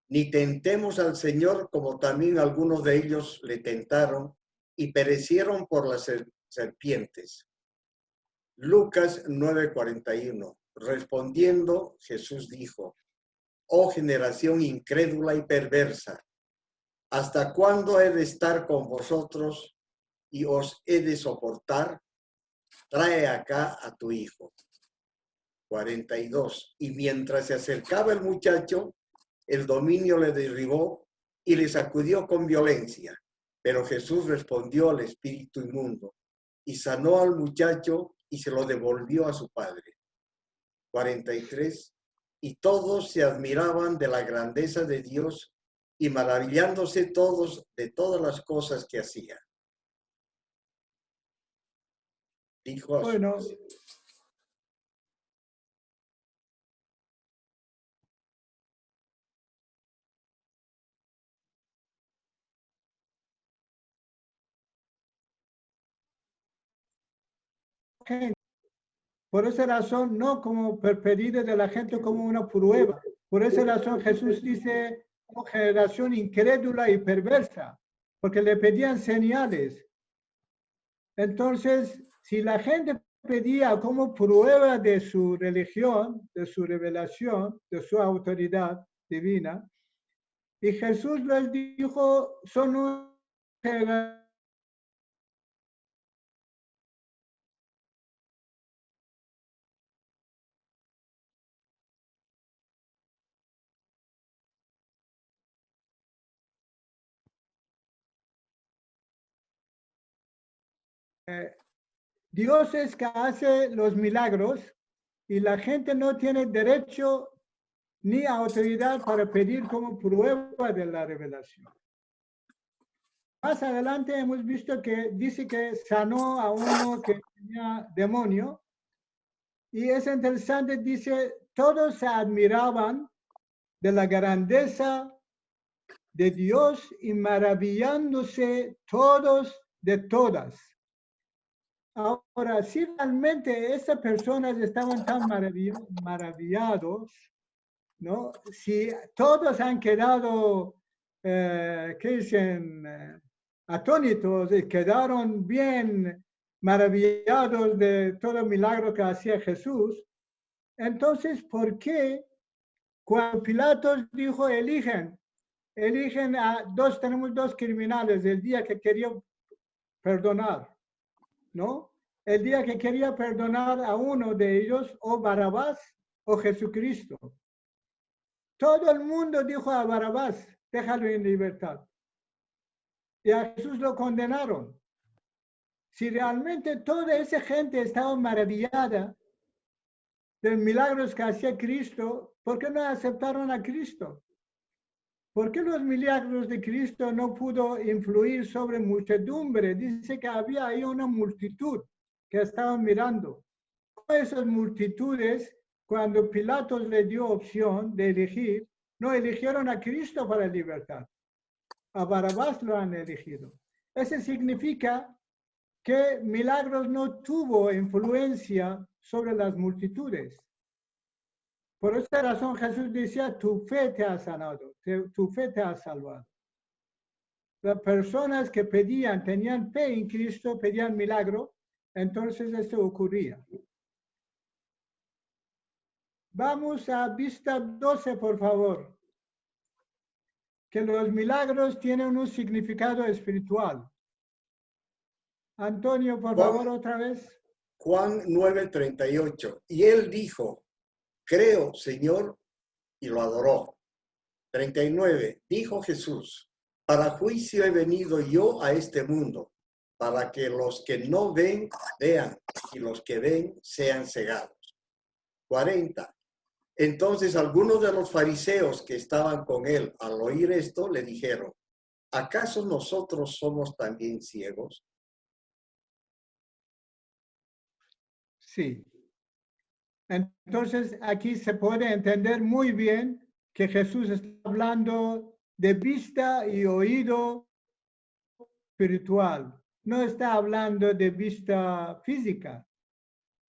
[SPEAKER 3] Ni tentemos al Señor como también algunos de ellos le tentaron y perecieron por las serpientes. Lucas 9:41. Respondiendo, Jesús dijo, oh generación incrédula y perversa, ¿hasta cuándo he de estar con vosotros y os he de soportar? Trae acá a tu hijo. 42. Y mientras se acercaba el muchacho, el dominio le derribó y le sacudió con violencia. Pero Jesús respondió al espíritu inmundo y sanó al muchacho y se lo devolvió a su padre. 43. Y todos se admiraban de la grandeza de Dios y maravillándose todos de todas las cosas que hacía. Dijo a
[SPEAKER 1] Bueno, por esa razón, no como pedido de la gente como una prueba. Por esa razón Jesús dice, oh, generación incrédula y perversa. porque le pedían señales. Entonces, si la gente pedía como prueba de su religión, de su revelación, de su autoridad divina, y Jesús les dijo, son un Dios es que hace los milagros y la gente no tiene derecho ni autoridad para pedir como prueba de la revelación. Más adelante hemos visto que dice que sanó a uno que tenía demonio y es interesante, dice, todos se admiraban de la grandeza de Dios y maravillándose todos de todas. Ahora, si realmente esas personas estaban tan maravillados, ¿no? Si todos han quedado, ¿qué dicen? Atónitos y quedaron bien maravillados de todo el milagro que hacía Jesús, entonces, ¿por qué cuando Pilatos dijo, eligen a dos, tenemos dos criminales el día que quería perdonar, ¿no? El día que quería perdonar a uno de ellos, o Barrabás o Jesucristo. Todo el mundo dijo a Barrabás, déjalo en libertad. Y a Jesús lo condenaron. Si realmente toda esa gente estaba maravillada de los milagros que hacía Cristo, ¿por qué no aceptaron a Cristo? ¿Por qué los milagros de Cristo no pudo influir sobre muchedumbre? Dice que había ahí una multitud que estaban mirando. Esas multitudes, cuando Pilatos le dio opción de elegir, no eligieron a Cristo para libertad. A Barrabás lo han elegido. Eso significa que milagros no tuvo influencia sobre las multitudes. Por esta razón Jesús decía, tu fe te ha sanado, tu fe te ha salvado. Las personas que tenían fe en Cristo, pedían milagro, entonces esto ocurría. Vamos a vista 12, por favor. Que los milagros tienen un significado espiritual. Antonio, por favor, otra vez.
[SPEAKER 3] Juan 9:38. Y él dijo, creo, Señor, y lo adoró. 39. Dijo Jesús, para juicio he venido yo a este mundo, para que los que no ven, vean, y los que ven sean cegados. 40. Entonces algunos de los fariseos que estaban con él, al oír esto, le dijeron, ¿acaso nosotros somos también ciegos?
[SPEAKER 1] Sí. Entonces aquí se puede entender muy bien que Jesús está hablando de vista y oído espiritual. No está hablando de vista física.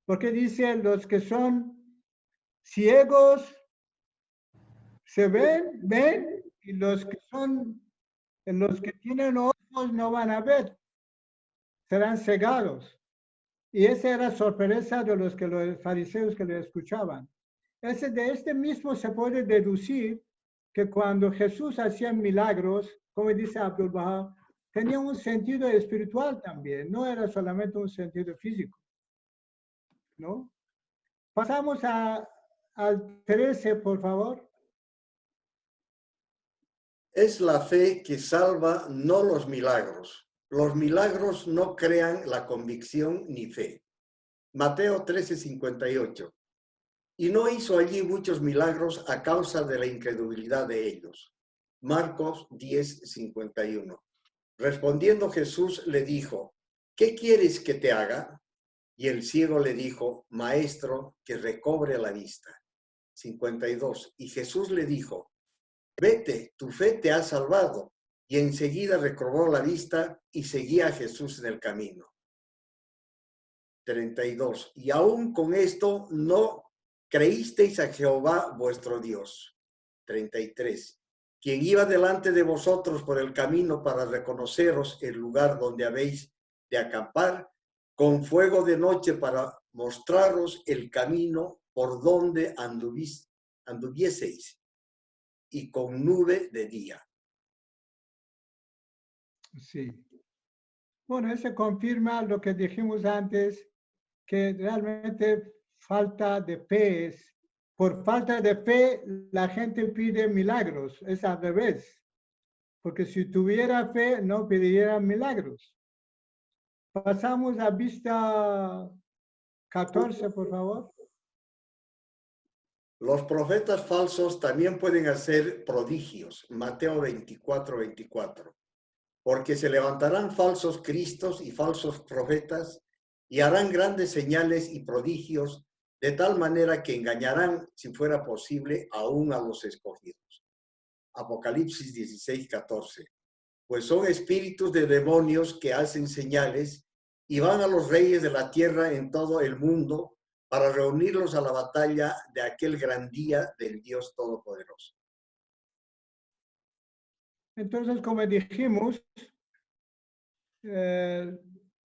[SPEAKER 1] Porque dice los que son ciegos se ven, y los que tienen ojos no van a ver, serán cegados. Y esa era sorpresa de los fariseos que le escuchaban. De este mismo se puede deducir que cuando Jesús hacía milagros, como dice Abdul Baha, tenía un sentido espiritual también, no era solamente un sentido físico, ¿no? Pasamos al 13, por favor.
[SPEAKER 3] Es la fe que salva, no los milagros. Los milagros no crean la convicción ni fe. Mateo 13:58. Y no hizo allí muchos milagros a causa de la incredulidad de ellos. Marcos 10:51. Respondiendo Jesús le dijo, ¿qué quieres que te haga? Y el ciego le dijo, Maestro, que recobre la vista. 52. Y Jesús le dijo, vete, tu fe te ha salvado. Y enseguida recobró la vista y seguía a Jesús en el camino. 32. Y aún con esto no creísteis a Jehová vuestro Dios. 33. quien iba delante de vosotros por el camino para reconoceros el lugar donde habéis de acampar, con fuego de noche para mostraros el camino por donde anduvieseis, y con nube de día.
[SPEAKER 1] Sí. Bueno, eso confirma lo que dijimos antes, que realmente falta de fe es, por falta de fe la gente pide milagros, es al revés, porque si tuviera fe no pediría milagros. Pasamos a vista 14, por favor.
[SPEAKER 3] Los profetas falsos también pueden hacer prodigios. Mateo 24, 24. Porque se levantarán falsos cristos y falsos profetas y harán grandes señales y prodigios, de tal manera que engañarán, si fuera posible, aún a los escogidos. Apocalipsis 16, 14. Pues son espíritus de demonios que hacen señales y van a los reyes de la tierra en todo el mundo para reunirlos a la batalla de aquel gran día del Dios Todopoderoso.
[SPEAKER 1] Entonces, como dijimos,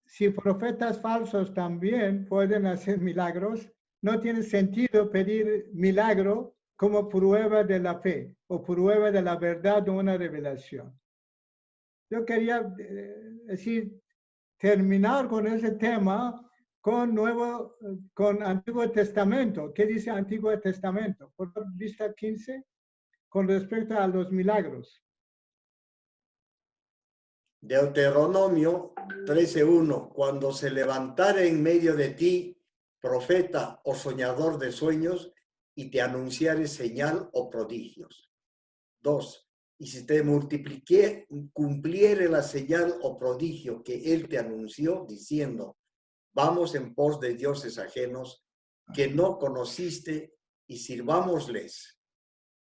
[SPEAKER 1] si profetas falsos también pueden hacer milagros, no tiene sentido pedir milagro como prueba de la fe o prueba de la verdad de una revelación. Yo quería decir, terminar con ese tema con Antiguo Testamento. ¿Qué dice Antiguo Testamento? Por vista 15, con respecto a los milagros.
[SPEAKER 3] Deuteronomio 13:1. Cuando se levantare en medio de ti profeta o soñador de sueños y te anunciare señal o prodigios. 2. Y si te cumpliere la señal o prodigio que él te anunció, diciendo, vamos en pos de dioses ajenos que no conociste y sirvámosles.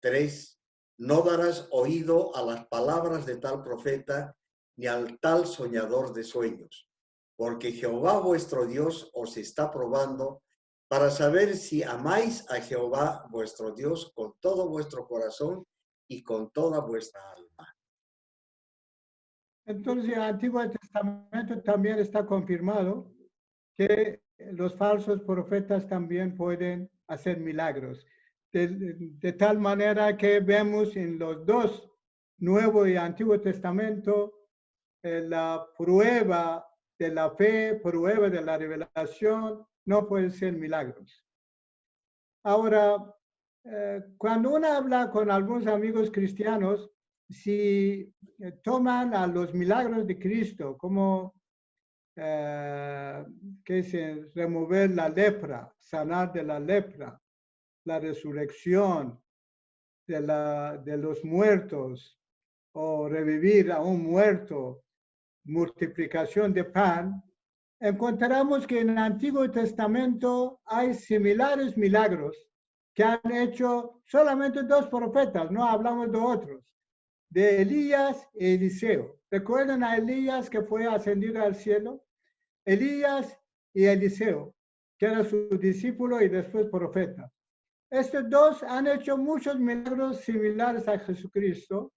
[SPEAKER 3] 3. No darás oído a las palabras de tal profeta ni al tal soñador de sueños, porque Jehová vuestro Dios os está probando para saber si amáis a Jehová vuestro Dios con todo vuestro corazón y con toda vuestra alma.
[SPEAKER 1] Entonces, el Antiguo Testamento también está confirmado que los falsos profetas también pueden hacer milagros. De tal manera que vemos en los dos, Nuevo y Antiguo Testamento, la prueba de la fe, prueba de la revelación, no pueden ser milagros. Ahora, cuando uno habla con algunos amigos cristianos, si toman a los milagros de Cristo como que es remover la lepra, sanar de la lepra, la resurrección de los muertos o revivir a un muerto, multiplicación de pan, encontramos que en el Antiguo Testamento hay similares milagros que han hecho solamente dos profetas, no hablamos de otros, de Elías y Eliseo. ¿Recuerdan a Elías que fue ascendido al cielo? Elías y Eliseo, que era su discípulo y después profeta. Estos dos han hecho muchos milagros similares a Jesucristo.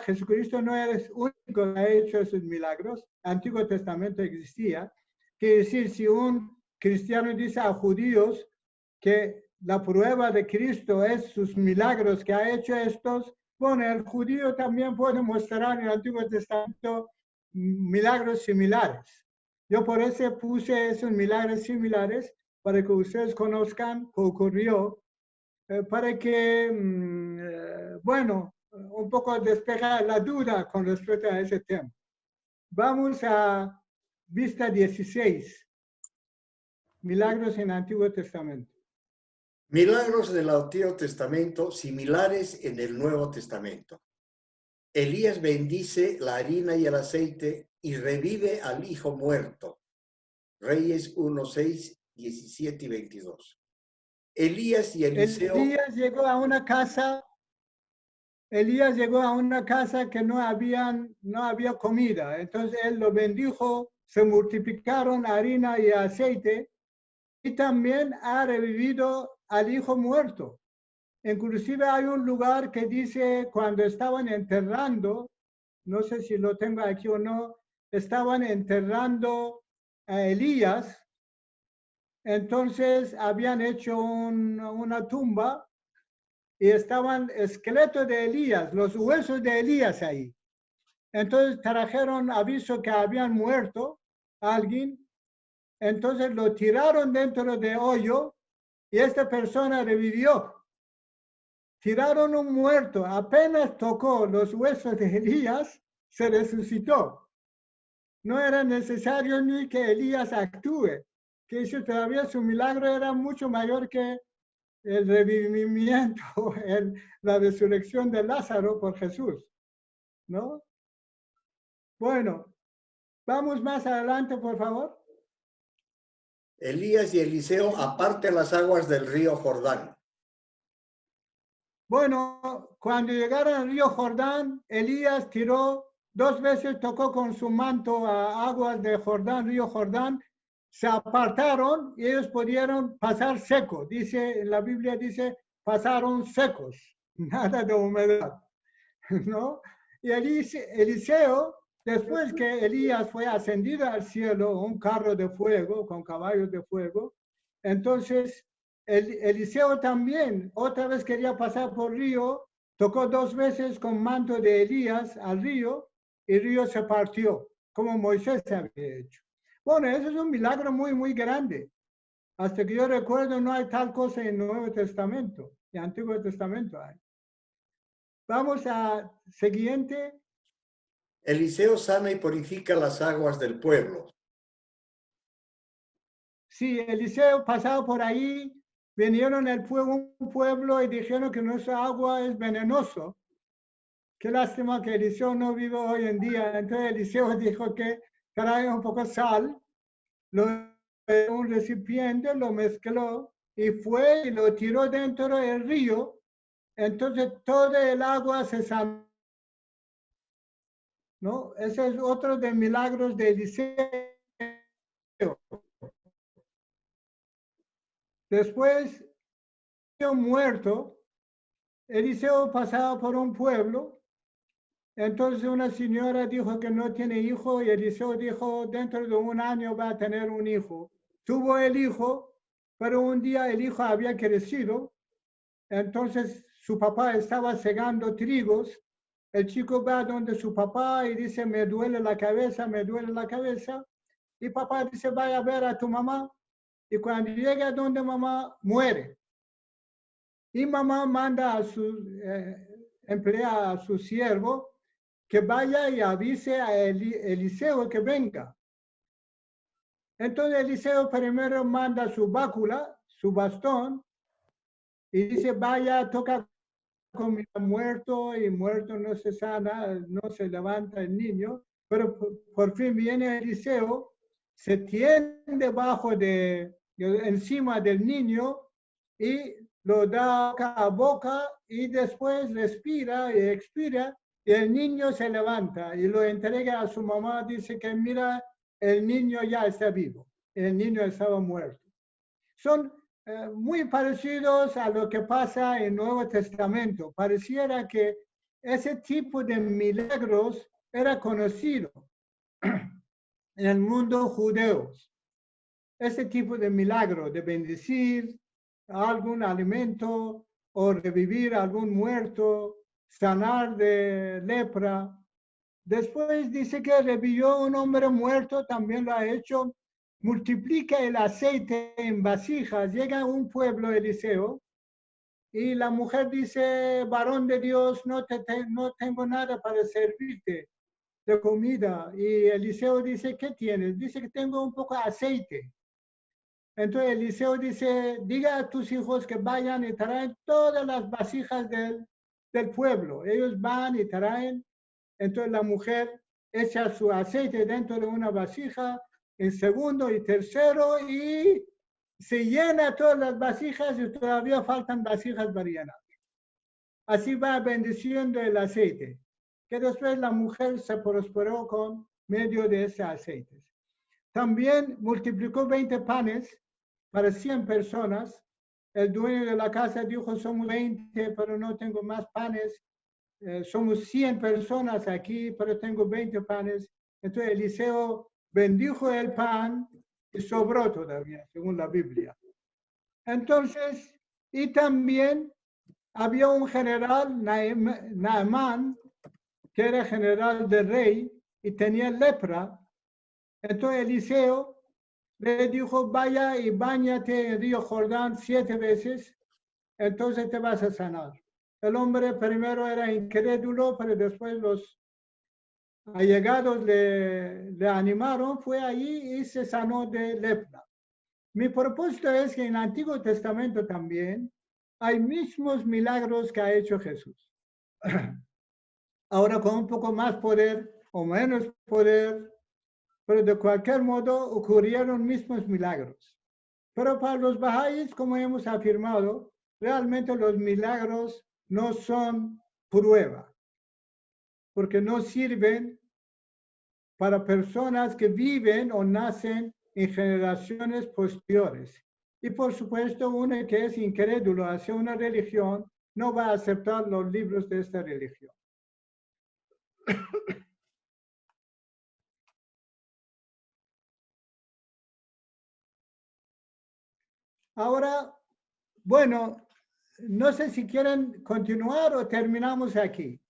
[SPEAKER 1] Jesucristo no era el único que ha hecho esos milagros. El Antiguo Testamento existía. Quiere decir, si un cristiano dice a judíos que la prueba de Cristo es sus milagros que ha hecho estos, bueno, el judío también puede mostrar en el Antiguo Testamento milagros similares. Yo por eso puse esos milagros similares para que ustedes conozcan qué ocurrió, para que, bueno, un poco despejar la duda con respecto a ese tema. Vamos a vista 16. Milagros en el Antiguo Testamento.
[SPEAKER 3] Milagros del Antiguo Testamento similares en el Nuevo Testamento. Elías bendice la harina y el aceite y revive al hijo muerto. Reyes 1, 6, 17 y 22. Elías y Eliseo.
[SPEAKER 1] Elías llegó a una casa que no había comida. Entonces él lo bendijo, se multiplicaron harina y aceite y también ha revivido al hijo muerto. Inclusive hay un lugar que dice cuando estaban enterrando, no sé si lo tengo aquí o no, estaban enterrando a Elías, entonces habían hecho una tumba y estaban esqueletos de Elías, los huesos de Elías ahí. Entonces trajeron aviso que habían muerto alguien, entonces lo tiraron dentro de hoyo y esta persona revivió. Tiraron un muerto, apenas tocó los huesos de Elías, se resucitó. No era necesario ni que Elías actúe, que eso todavía su milagro era mucho mayor que el revivimiento, la resurrección de Lázaro por Jesús, ¿no? Bueno, vamos más adelante, por favor.
[SPEAKER 3] Elías y Eliseo aparte las aguas del río Jordán.
[SPEAKER 1] Bueno, cuando llegaron al río Jordán, Elías tiró 2 veces, tocó con su manto a aguas de Jordán, río Jordán, se apartaron y ellos pudieron pasar seco. Dice, en la Biblia dice, pasaron secos, nada de humedad, ¿no? Y Eliseo, después que Elías fue ascendido al cielo, un carro de fuego, con caballos de fuego, entonces Eliseo también, otra vez quería pasar por río, tocó 2 veces con manto de Elías al río, y el río se partió, como Moisés se había hecho. Bueno, eso es un milagro muy, muy grande. Hasta que yo recuerdo, no hay tal cosa en el Nuevo Testamento, en el Antiguo Testamento hay. Vamos a siguiente.
[SPEAKER 3] Eliseo sana y purifica las aguas del pueblo.
[SPEAKER 1] Sí, Eliseo pasaba por ahí, vinieron un pueblo y dijeron que nuestra agua es venenoso. Qué lástima que Eliseo no vive hoy en día. Entonces Eliseo dijo que trae un poco de sal, en un recipiente, lo mezcló y fue y lo tiró dentro del río. Entonces todo el agua se sanó, ¿no? Ese es otro de milagros de Eliseo. Después, muerto, Eliseo pasaba por un pueblo, entonces una señora dijo que no tiene hijo y Eliseo dijo, dentro de 1 año va a tener un hijo. Tuvo el hijo, pero un día el hijo había crecido, entonces su papá estaba segando trigos, el chico va donde su papá y dice, me duele la cabeza, y papá dice, vaya a ver a tu mamá, y cuando llega donde mamá, muere. Y mamá manda a su empleada, a su siervo, que vaya y avise a Eliseo que venga. Entonces Eliseo primero manda su bácula, su bastón, y dice, vaya, toca con mi muerto, y muerto no se sana, no se levanta el niño, pero por fin viene Eliseo, se tiende encima del niño y lo da boca a boca y después respira y expira y el niño se levanta y lo entrega a su mamá, dice que mira, el niño ya está vivo, el niño estaba muerto. Son muy parecidos a lo que pasa en el Nuevo Testamento. Pareciera que ese tipo de milagros era conocido en el mundo judeo. Ese tipo de milagro de bendecir algún alimento o revivir algún muerto, sanar de lepra. Después dice que revivió un hombre muerto, también lo ha hecho. Multiplica el aceite en vasijas, llega a un pueblo, Eliseo, y la mujer dice, varón de Dios, no tengo nada para servirte de comida. Y Eliseo dice, ¿qué tienes? Dice que tengo un poco de aceite. Entonces Eliseo dice, diga a tus hijos que vayan y traen todas las vasijas del pueblo. Ellos van y traen. Entonces la mujer echa su aceite dentro de una vasija, en segundo y tercero, y se llena todas las vasijas y todavía faltan vasijas para llenar. Así va bendiciendo el aceite, que después la mujer se prosperó con medio de ese aceite. También multiplicó 20 panes para 100 personas. el dueño de la casa dijo, somos 20, pero no tengo más panes. Somos 100 personas aquí, pero tengo 20 panes. Entonces Eliseo bendijo el pan y sobró todavía, según la Biblia. Entonces, y también había un general, Naamán, que era general del rey y tenía lepra. Entonces Eliseo le dijo, vaya y báñate en el río Jordán 7 veces, entonces te vas a sanar. El hombre primero era incrédulo, pero después los allegados le animaron, fue allí y se sanó de lepra. Mi propósito es que en el Antiguo Testamento también hay mismos milagros que ha hecho Jesús. Ahora con un poco más poder o menos poder, pero de cualquier modo ocurrieron mismos milagros. Pero para los bahá'ís, como hemos afirmado, realmente los milagros no son prueba, porque no sirven para personas que viven o nacen en generaciones posteriores. Y por supuesto, uno que es incrédulo hacia una religión no va a aceptar los libros de esta religión. Ahora, bueno, no sé si quieren continuar o terminamos aquí.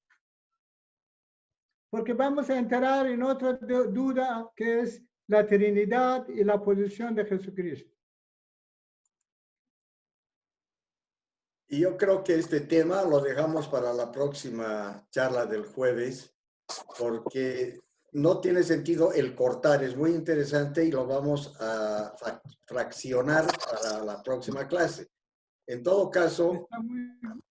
[SPEAKER 1] Porque vamos a entrar en otra duda que es la Trinidad y la posición de Jesucristo.
[SPEAKER 3] Y yo creo que este tema lo dejamos para la próxima charla del jueves, porque no tiene sentido el cortar, es muy interesante y lo vamos a fraccionar para la próxima clase. En todo caso,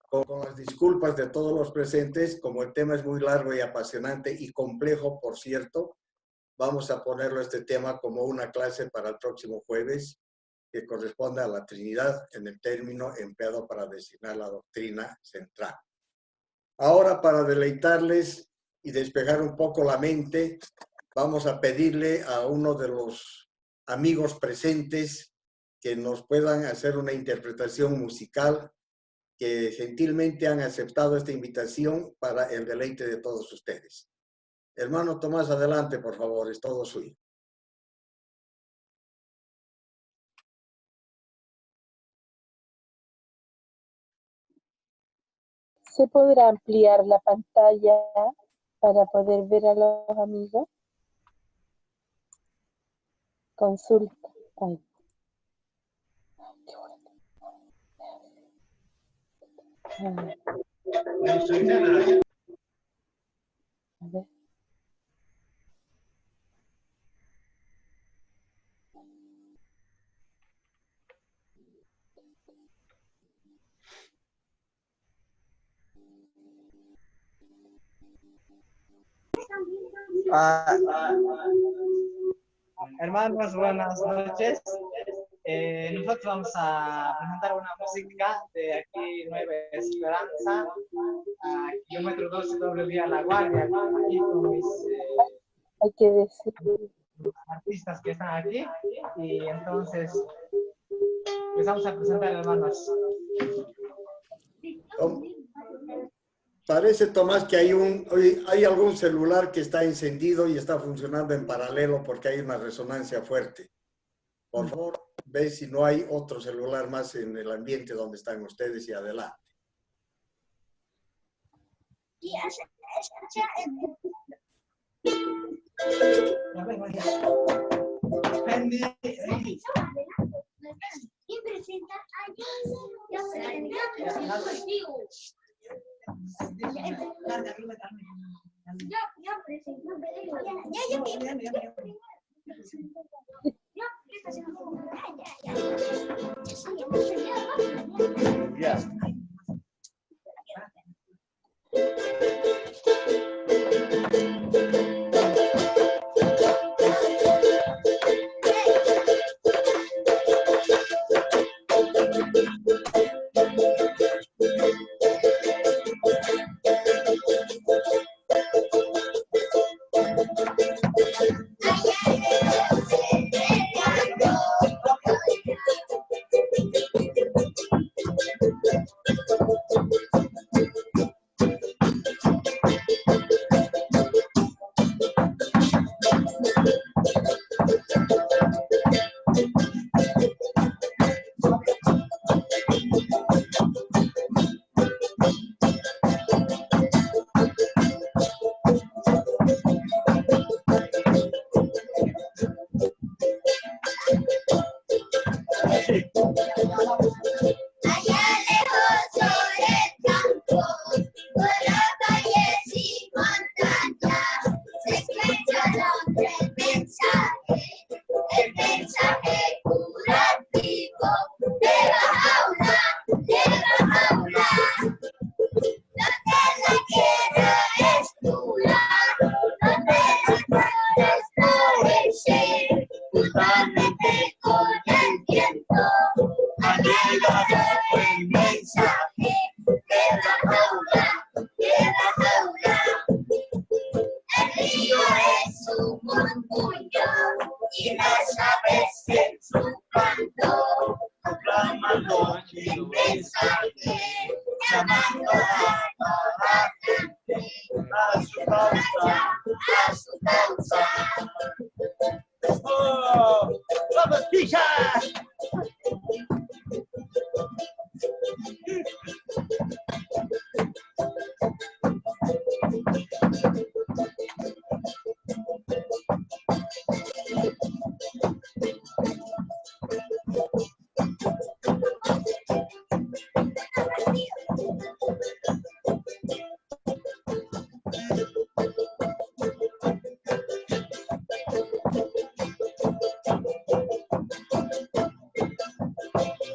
[SPEAKER 3] con las disculpas de todos los presentes, como el tema es muy largo y apasionante y complejo, por cierto, vamos a ponerlo este tema como una clase para el próximo jueves, que corresponde a la Trinidad en el término empleado para designar la doctrina central. Ahora, para deleitarles y despejar un poco la mente, vamos a pedirle a uno de los amigos presentes que nos puedan hacer una interpretación musical, que gentilmente han aceptado esta invitación para el deleite de todos ustedes. Hermano Tomás, adelante, por favor, es todo suyo.
[SPEAKER 8] ¿Se podrá ampliar la pantalla para poder ver a los amigos? Consulta. Ay. Qué bueno. A ver.
[SPEAKER 9] Hermanos, buenas noches. Nosotros vamos a presentar una música de aquí, Nueva Esperanza, kilómetro 12 doble vía La Guardia, aquí con mis
[SPEAKER 8] Hay que decir
[SPEAKER 9] artistas que están aquí, y entonces les vamos a presentar, hermanos.
[SPEAKER 3] Parece, Tomás, que hay algún celular que está encendido y está funcionando en paralelo porque hay una resonancia fuerte. Por favor, ve si no hay otro celular más en el ambiente donde están ustedes y adelante.
[SPEAKER 10] Allá lejos sobre el campo, por las valles y montañas, se escucharon el mensaje curativo de Bahá'u'lláh, de Bahá'u'lláh. Donde la tierra es pura, donde las flores florecen, justamente con el viento ha llegado el mensaje de Bahá'u'lláh, de Bahá'u'lláh. El río es su murmullo y las aves en su canto, proclamando el mensaje, llamando a toda gente a su causa, a su causa. ¡Oh! ¡Vamos, hijas!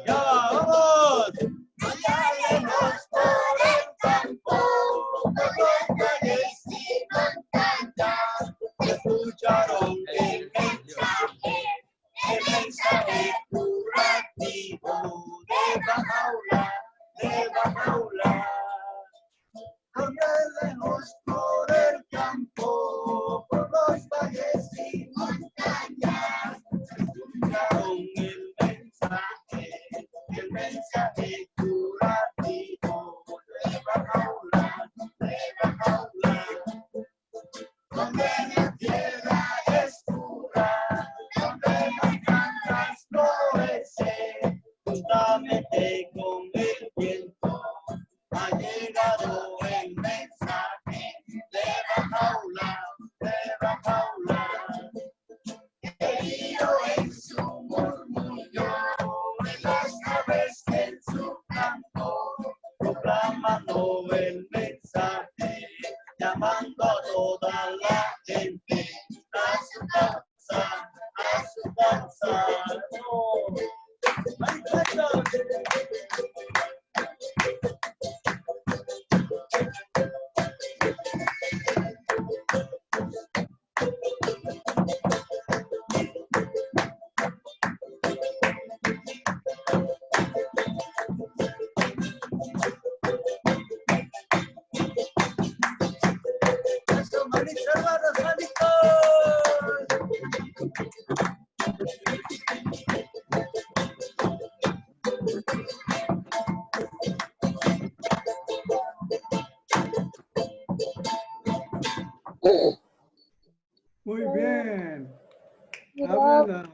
[SPEAKER 10] ¡Ya vamos! Allá lejos por el campo, por las valles y montañas, escucharon el mensaje curativo de Bahá'u'lláh, de Bahá'u'lláh. Allá lejos por el campo, por los valles y montañas, escucharon el mensaje curativo de Bahá'u'lláh, de Bahá'u'lláh. Donde la tierra es pura, donde las plantas florecen, justamente con el viento ha llegado el mensaje de Bahá'u'lláh, de Bahá'u'lláh. El río en su murmullo, y las aves en su canto, proclamando el mensaje, llamando a toda la gente a su causa, a su causa. ¡Oh! Eso, manito, hermanos, manito.
[SPEAKER 1] Muy bien. Habla.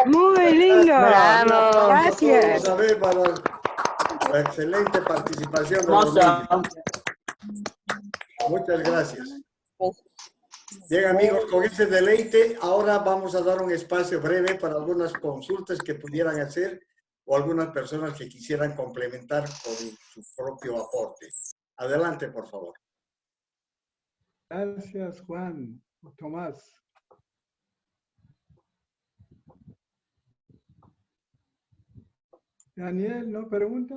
[SPEAKER 11] Muy lindo.
[SPEAKER 3] Un aplauso
[SPEAKER 11] Gracias.
[SPEAKER 3] a todos, a ver, para la excelente participación de los niños. Muchas gracias. Bien, amigos, con este deleite, ahora vamos a dar un espacio breve para algunas consultas que pudieran hacer o algunas personas que quisieran complementar con su propio aporte. Adelante, por favor.
[SPEAKER 1] Gracias, Juan o Tomás. Daniel, ¿no pregunta?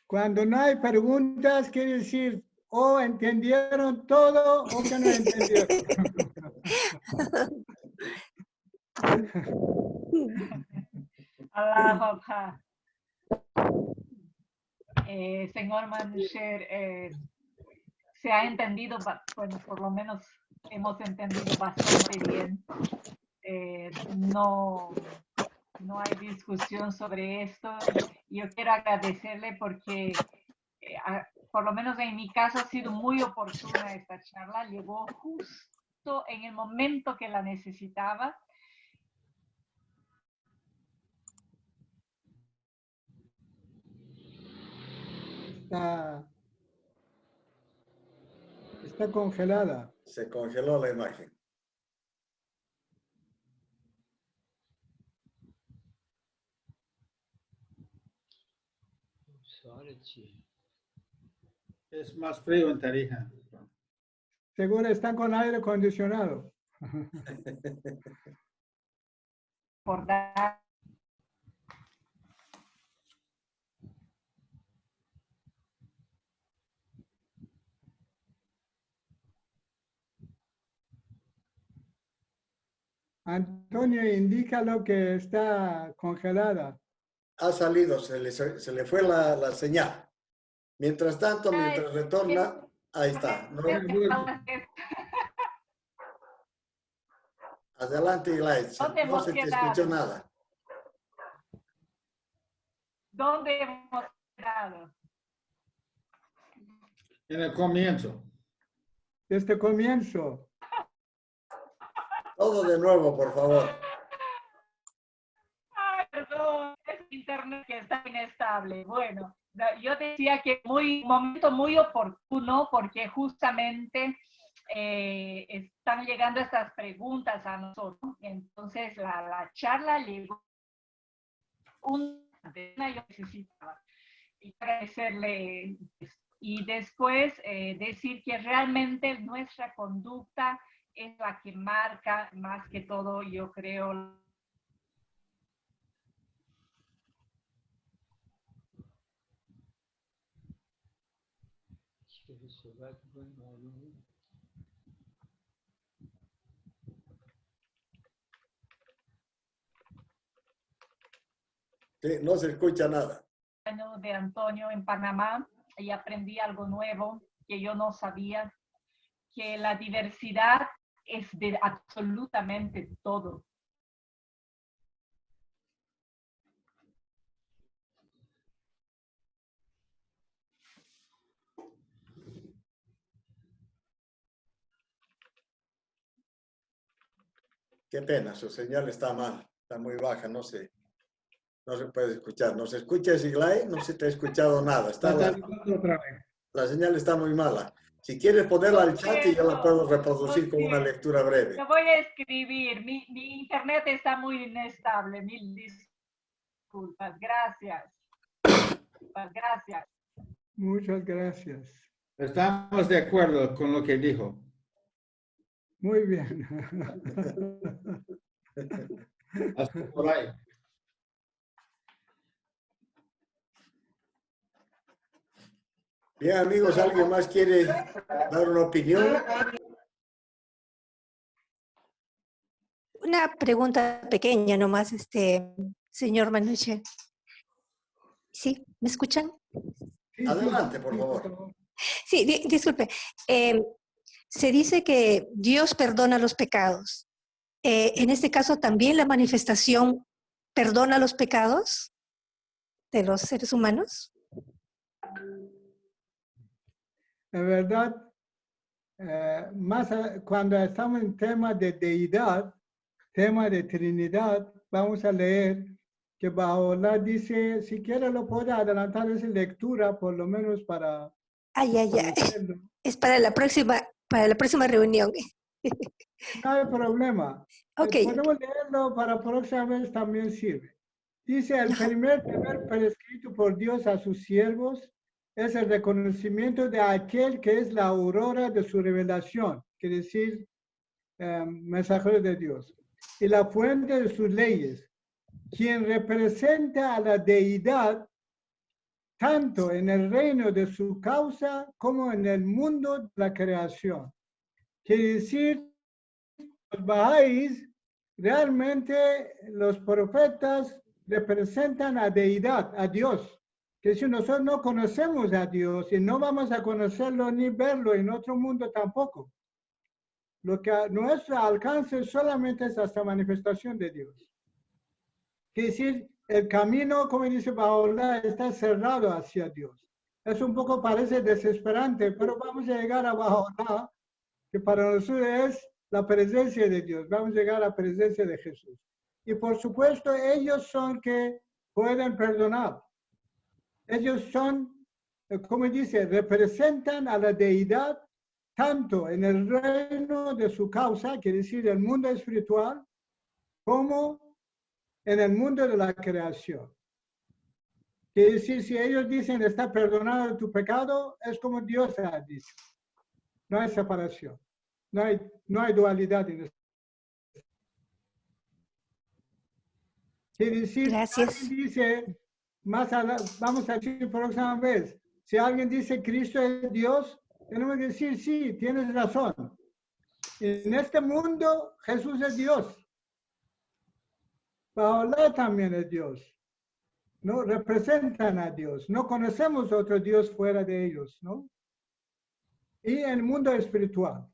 [SPEAKER 1] Cuando no hay preguntas, quiere decir o entendieron todo o que no entendieron.
[SPEAKER 7] Allahu Akbar. Señor Manisher, se ha entendido, bueno, por lo menos hemos entendido bastante bien. No hay discusión sobre esto. Yo quiero agradecerle porque, por lo menos en mi caso, ha sido muy oportuna esta charla. Llegó justo en el momento que la necesitaba.
[SPEAKER 1] Está congelada.
[SPEAKER 3] Se congeló la imagen.
[SPEAKER 4] Es más frío en Tarija.
[SPEAKER 1] Seguro están con aire acondicionado.
[SPEAKER 7] Por dar.
[SPEAKER 1] Antonio, indícalo que está congelada.
[SPEAKER 3] Ha salido, se le fue la señal. Mientras tanto, mientras retorna, ahí está. No, adelante, Eli.
[SPEAKER 7] ¿Dónde
[SPEAKER 3] No
[SPEAKER 7] hemos
[SPEAKER 3] se te
[SPEAKER 7] quedado?
[SPEAKER 3] escuchó nada.
[SPEAKER 7] ¿Dónde hemos quedado?
[SPEAKER 4] En el comienzo.
[SPEAKER 1] Desde el comienzo.
[SPEAKER 3] Todo de nuevo, por favor.
[SPEAKER 7] Ay, perdón, es internet que está inestable. Bueno, yo decía que un momento muy oportuno porque justamente están llegando estas preguntas a nosotros. Entonces la charla llegó yo necesitaba y agradecerle y después decir que realmente nuestra conducta es la que marca más que todo, yo creo.
[SPEAKER 3] Sí, no se escucha nada.
[SPEAKER 7] De Antonio en Panamá y aprendí algo nuevo que yo no sabía, que la diversidad es de absolutamente todo.
[SPEAKER 3] Qué pena, su señal está mal, está muy baja, no se puede escuchar. ¿No se escucha, Siglai? No se te ha escuchado nada. La señal está muy mala. Si quieres ponerla al chat y yo la puedo reproducir con una lectura breve.
[SPEAKER 7] Lo voy a escribir. Mi internet está muy inestable. Mil disculpas. Gracias. Gracias.
[SPEAKER 1] Muchas gracias.
[SPEAKER 4] Estamos de acuerdo con lo que dijo.
[SPEAKER 1] Muy bien.
[SPEAKER 4] Hasta por ahí.
[SPEAKER 3] Bien, amigos, ¿alguien más quiere dar una opinión?
[SPEAKER 6] Una pregunta pequeña nomás, señor Manuche. ¿Sí? ¿Me escuchan?
[SPEAKER 3] Adelante, por favor.
[SPEAKER 6] Sí, disculpe. Se dice que Dios perdona los pecados. En este caso, ¿también la manifestación perdona los pecados de los seres humanos?
[SPEAKER 1] En verdad, cuando estamos en tema de deidad, tema de Trinidad, vamos a leer que Bahá'u'lláh dice, si quiere lo puede adelantar esa lectura, por lo menos para...
[SPEAKER 6] Es para la próxima reunión.
[SPEAKER 1] No hay problema.
[SPEAKER 6] Okay.
[SPEAKER 1] Podemos leerlo para próxima vez, también sirve. Dice, el primer deber prescrito por Dios a sus siervos es el reconocimiento de aquel que es la aurora de su revelación, quiere decir, mensajero de Dios, y la fuente de sus leyes, quien representa a la deidad tanto en el reino de su causa como en el mundo de la creación. Quiere decir, los Bahá'ís, realmente los profetas representan a deidad, a Dios. Que si nosotros no conocemos a Dios y no vamos a conocerlo ni verlo en otro mundo tampoco. Lo que a nuestro alcance solamente es hasta manifestación de Dios. Es decir, el camino, como dice Bahá'u'lláh, está cerrado hacia Dios. Es un poco, parece desesperante, pero vamos a llegar a Bahá'u'lláh, que para nosotros es la presencia de Dios. Vamos a llegar a la presencia de Jesús. Y por supuesto, ellos son que pueden perdonar. Ellos son como dice, representan a la deidad tanto en el reino de su causa, quiere decir el mundo espiritual, como en el mundo de la creación. Quiere decir, si ellos dicen está perdonado tu pecado, es como Dios ha dicho. No hay separación, no hay dualidad en esto. Quiere decir,
[SPEAKER 6] Gracias.
[SPEAKER 1] si alguien dice, vamos a decir próxima vez, si alguien dice Cristo es Dios, tenemos que decir, sí, tienes razón. En este mundo Jesús es Dios. Paola también es Dios. ¿No? Representan a Dios. No conocemos otro Dios fuera de ellos, ¿no? Y en el mundo espiritual.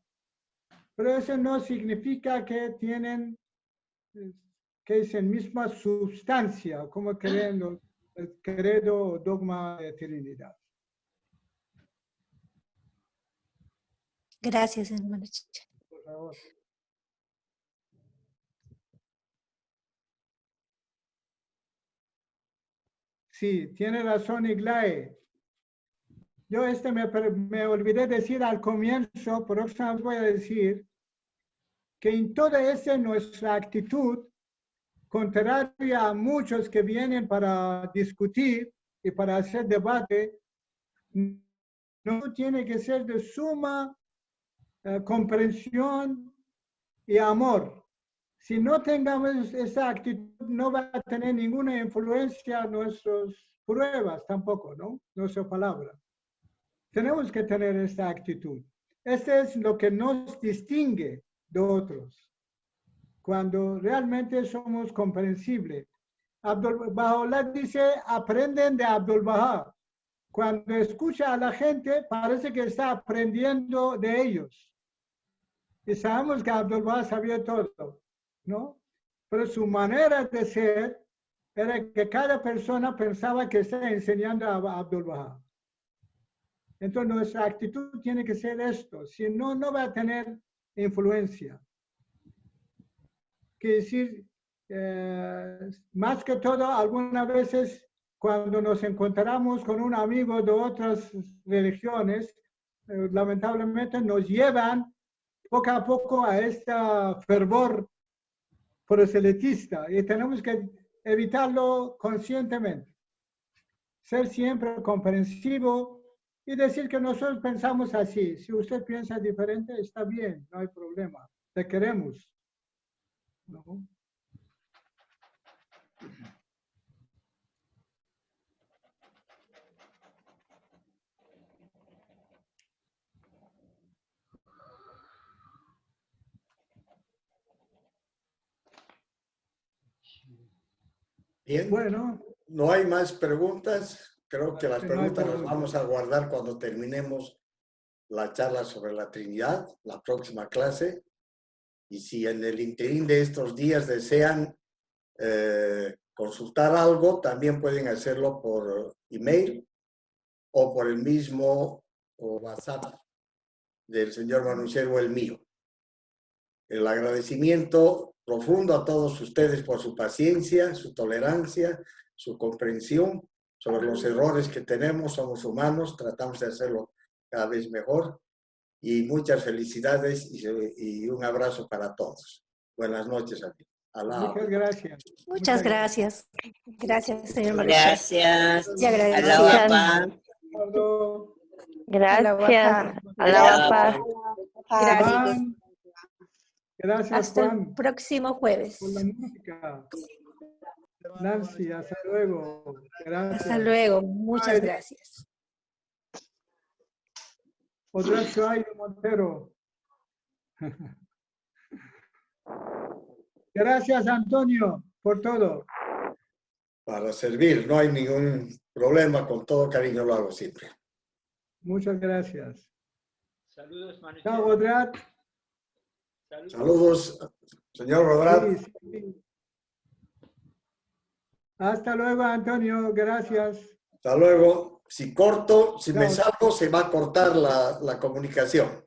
[SPEAKER 1] Pero eso no significa que tienen, que es en misma sustancia, como creen el credo o dogma de Trinidad.
[SPEAKER 6] Gracias, hermano Chicha.
[SPEAKER 1] Por favor. Sí, tiene razón Iglae. Yo me olvidé decir al comienzo, próxima vez voy a decir, que en toda esa nuestra actitud, contraria a muchos que vienen para discutir y para hacer debate, no tiene que ser de suma comprensión y amor. Si no tengamos esa actitud, no va a tener ninguna influencia en nuestras pruebas tampoco, ¿no? Nuestra palabra. Tenemos que tener esta actitud. Este es lo que nos distingue de otros. Cuando realmente somos comprensibles. Bahá'u'lláh dice, aprenden de Abdul-Bahá. Cuando escucha a la gente, parece que está aprendiendo de ellos. Y sabemos que Abdul-Bahá sabía todo, ¿no? Pero su manera de ser era que cada persona pensaba que está enseñando a Abdul-Bahá. Entonces nuestra actitud tiene que ser esto, si no, no va a tener influencia. Quiere decir, más que todo, algunas veces cuando nos encontramos con un amigo de otras religiones, lamentablemente nos llevan poco a poco a este fervor proselitista y tenemos que evitarlo conscientemente. Ser siempre comprensivo y decir que nosotros pensamos así. Si usted piensa diferente, está bien, no hay problema. Te queremos. ¿No?
[SPEAKER 3] Bien,
[SPEAKER 1] bueno,
[SPEAKER 3] no hay más preguntas. Creo que las
[SPEAKER 1] no hay
[SPEAKER 3] preguntas las
[SPEAKER 1] preguntas.
[SPEAKER 3] vamos a guardar cuando terminemos la charla sobre la Trinidad, la próxima clase. Y si en el interín de estos días desean consultar algo, también pueden hacerlo por email o por el mismo WhatsApp del señor Manuchero o el mío. El agradecimiento profundo a todos ustedes por su paciencia, su tolerancia, su comprensión sobre los errores que tenemos. Somos humanos, tratamos de hacerlo cada vez mejor. Y muchas felicidades y un abrazo para todos. Buenas noches a ti.
[SPEAKER 1] Muchas gracias.
[SPEAKER 6] Muchas gracias. Gracias, señor Manuel.
[SPEAKER 12] Gracias.
[SPEAKER 6] Y agradecido.
[SPEAKER 12] Alabapa.
[SPEAKER 11] Gracias. Alabapa.
[SPEAKER 6] Gracias.
[SPEAKER 1] Gracias,
[SPEAKER 6] Hasta
[SPEAKER 1] Juan,
[SPEAKER 6] el próximo jueves.
[SPEAKER 1] por la música. Nancy, hasta luego. Gracias.
[SPEAKER 6] Hasta luego. Muchas gracias.
[SPEAKER 1] Otra Suárez Montero. Gracias, Antonio, por todo.
[SPEAKER 3] Para servir, no hay ningún problema, con todo cariño lo hago siempre.
[SPEAKER 1] Muchas gracias.
[SPEAKER 4] Saludos, Manu.
[SPEAKER 1] Chao, Bodrat.
[SPEAKER 3] Saludos, señor Rodríguez.
[SPEAKER 1] Sí, sí. Hasta luego, Antonio. Gracias.
[SPEAKER 3] Hasta luego. Si corto, si me
[SPEAKER 1] Chao.
[SPEAKER 3] salgo, se va a cortar la comunicación.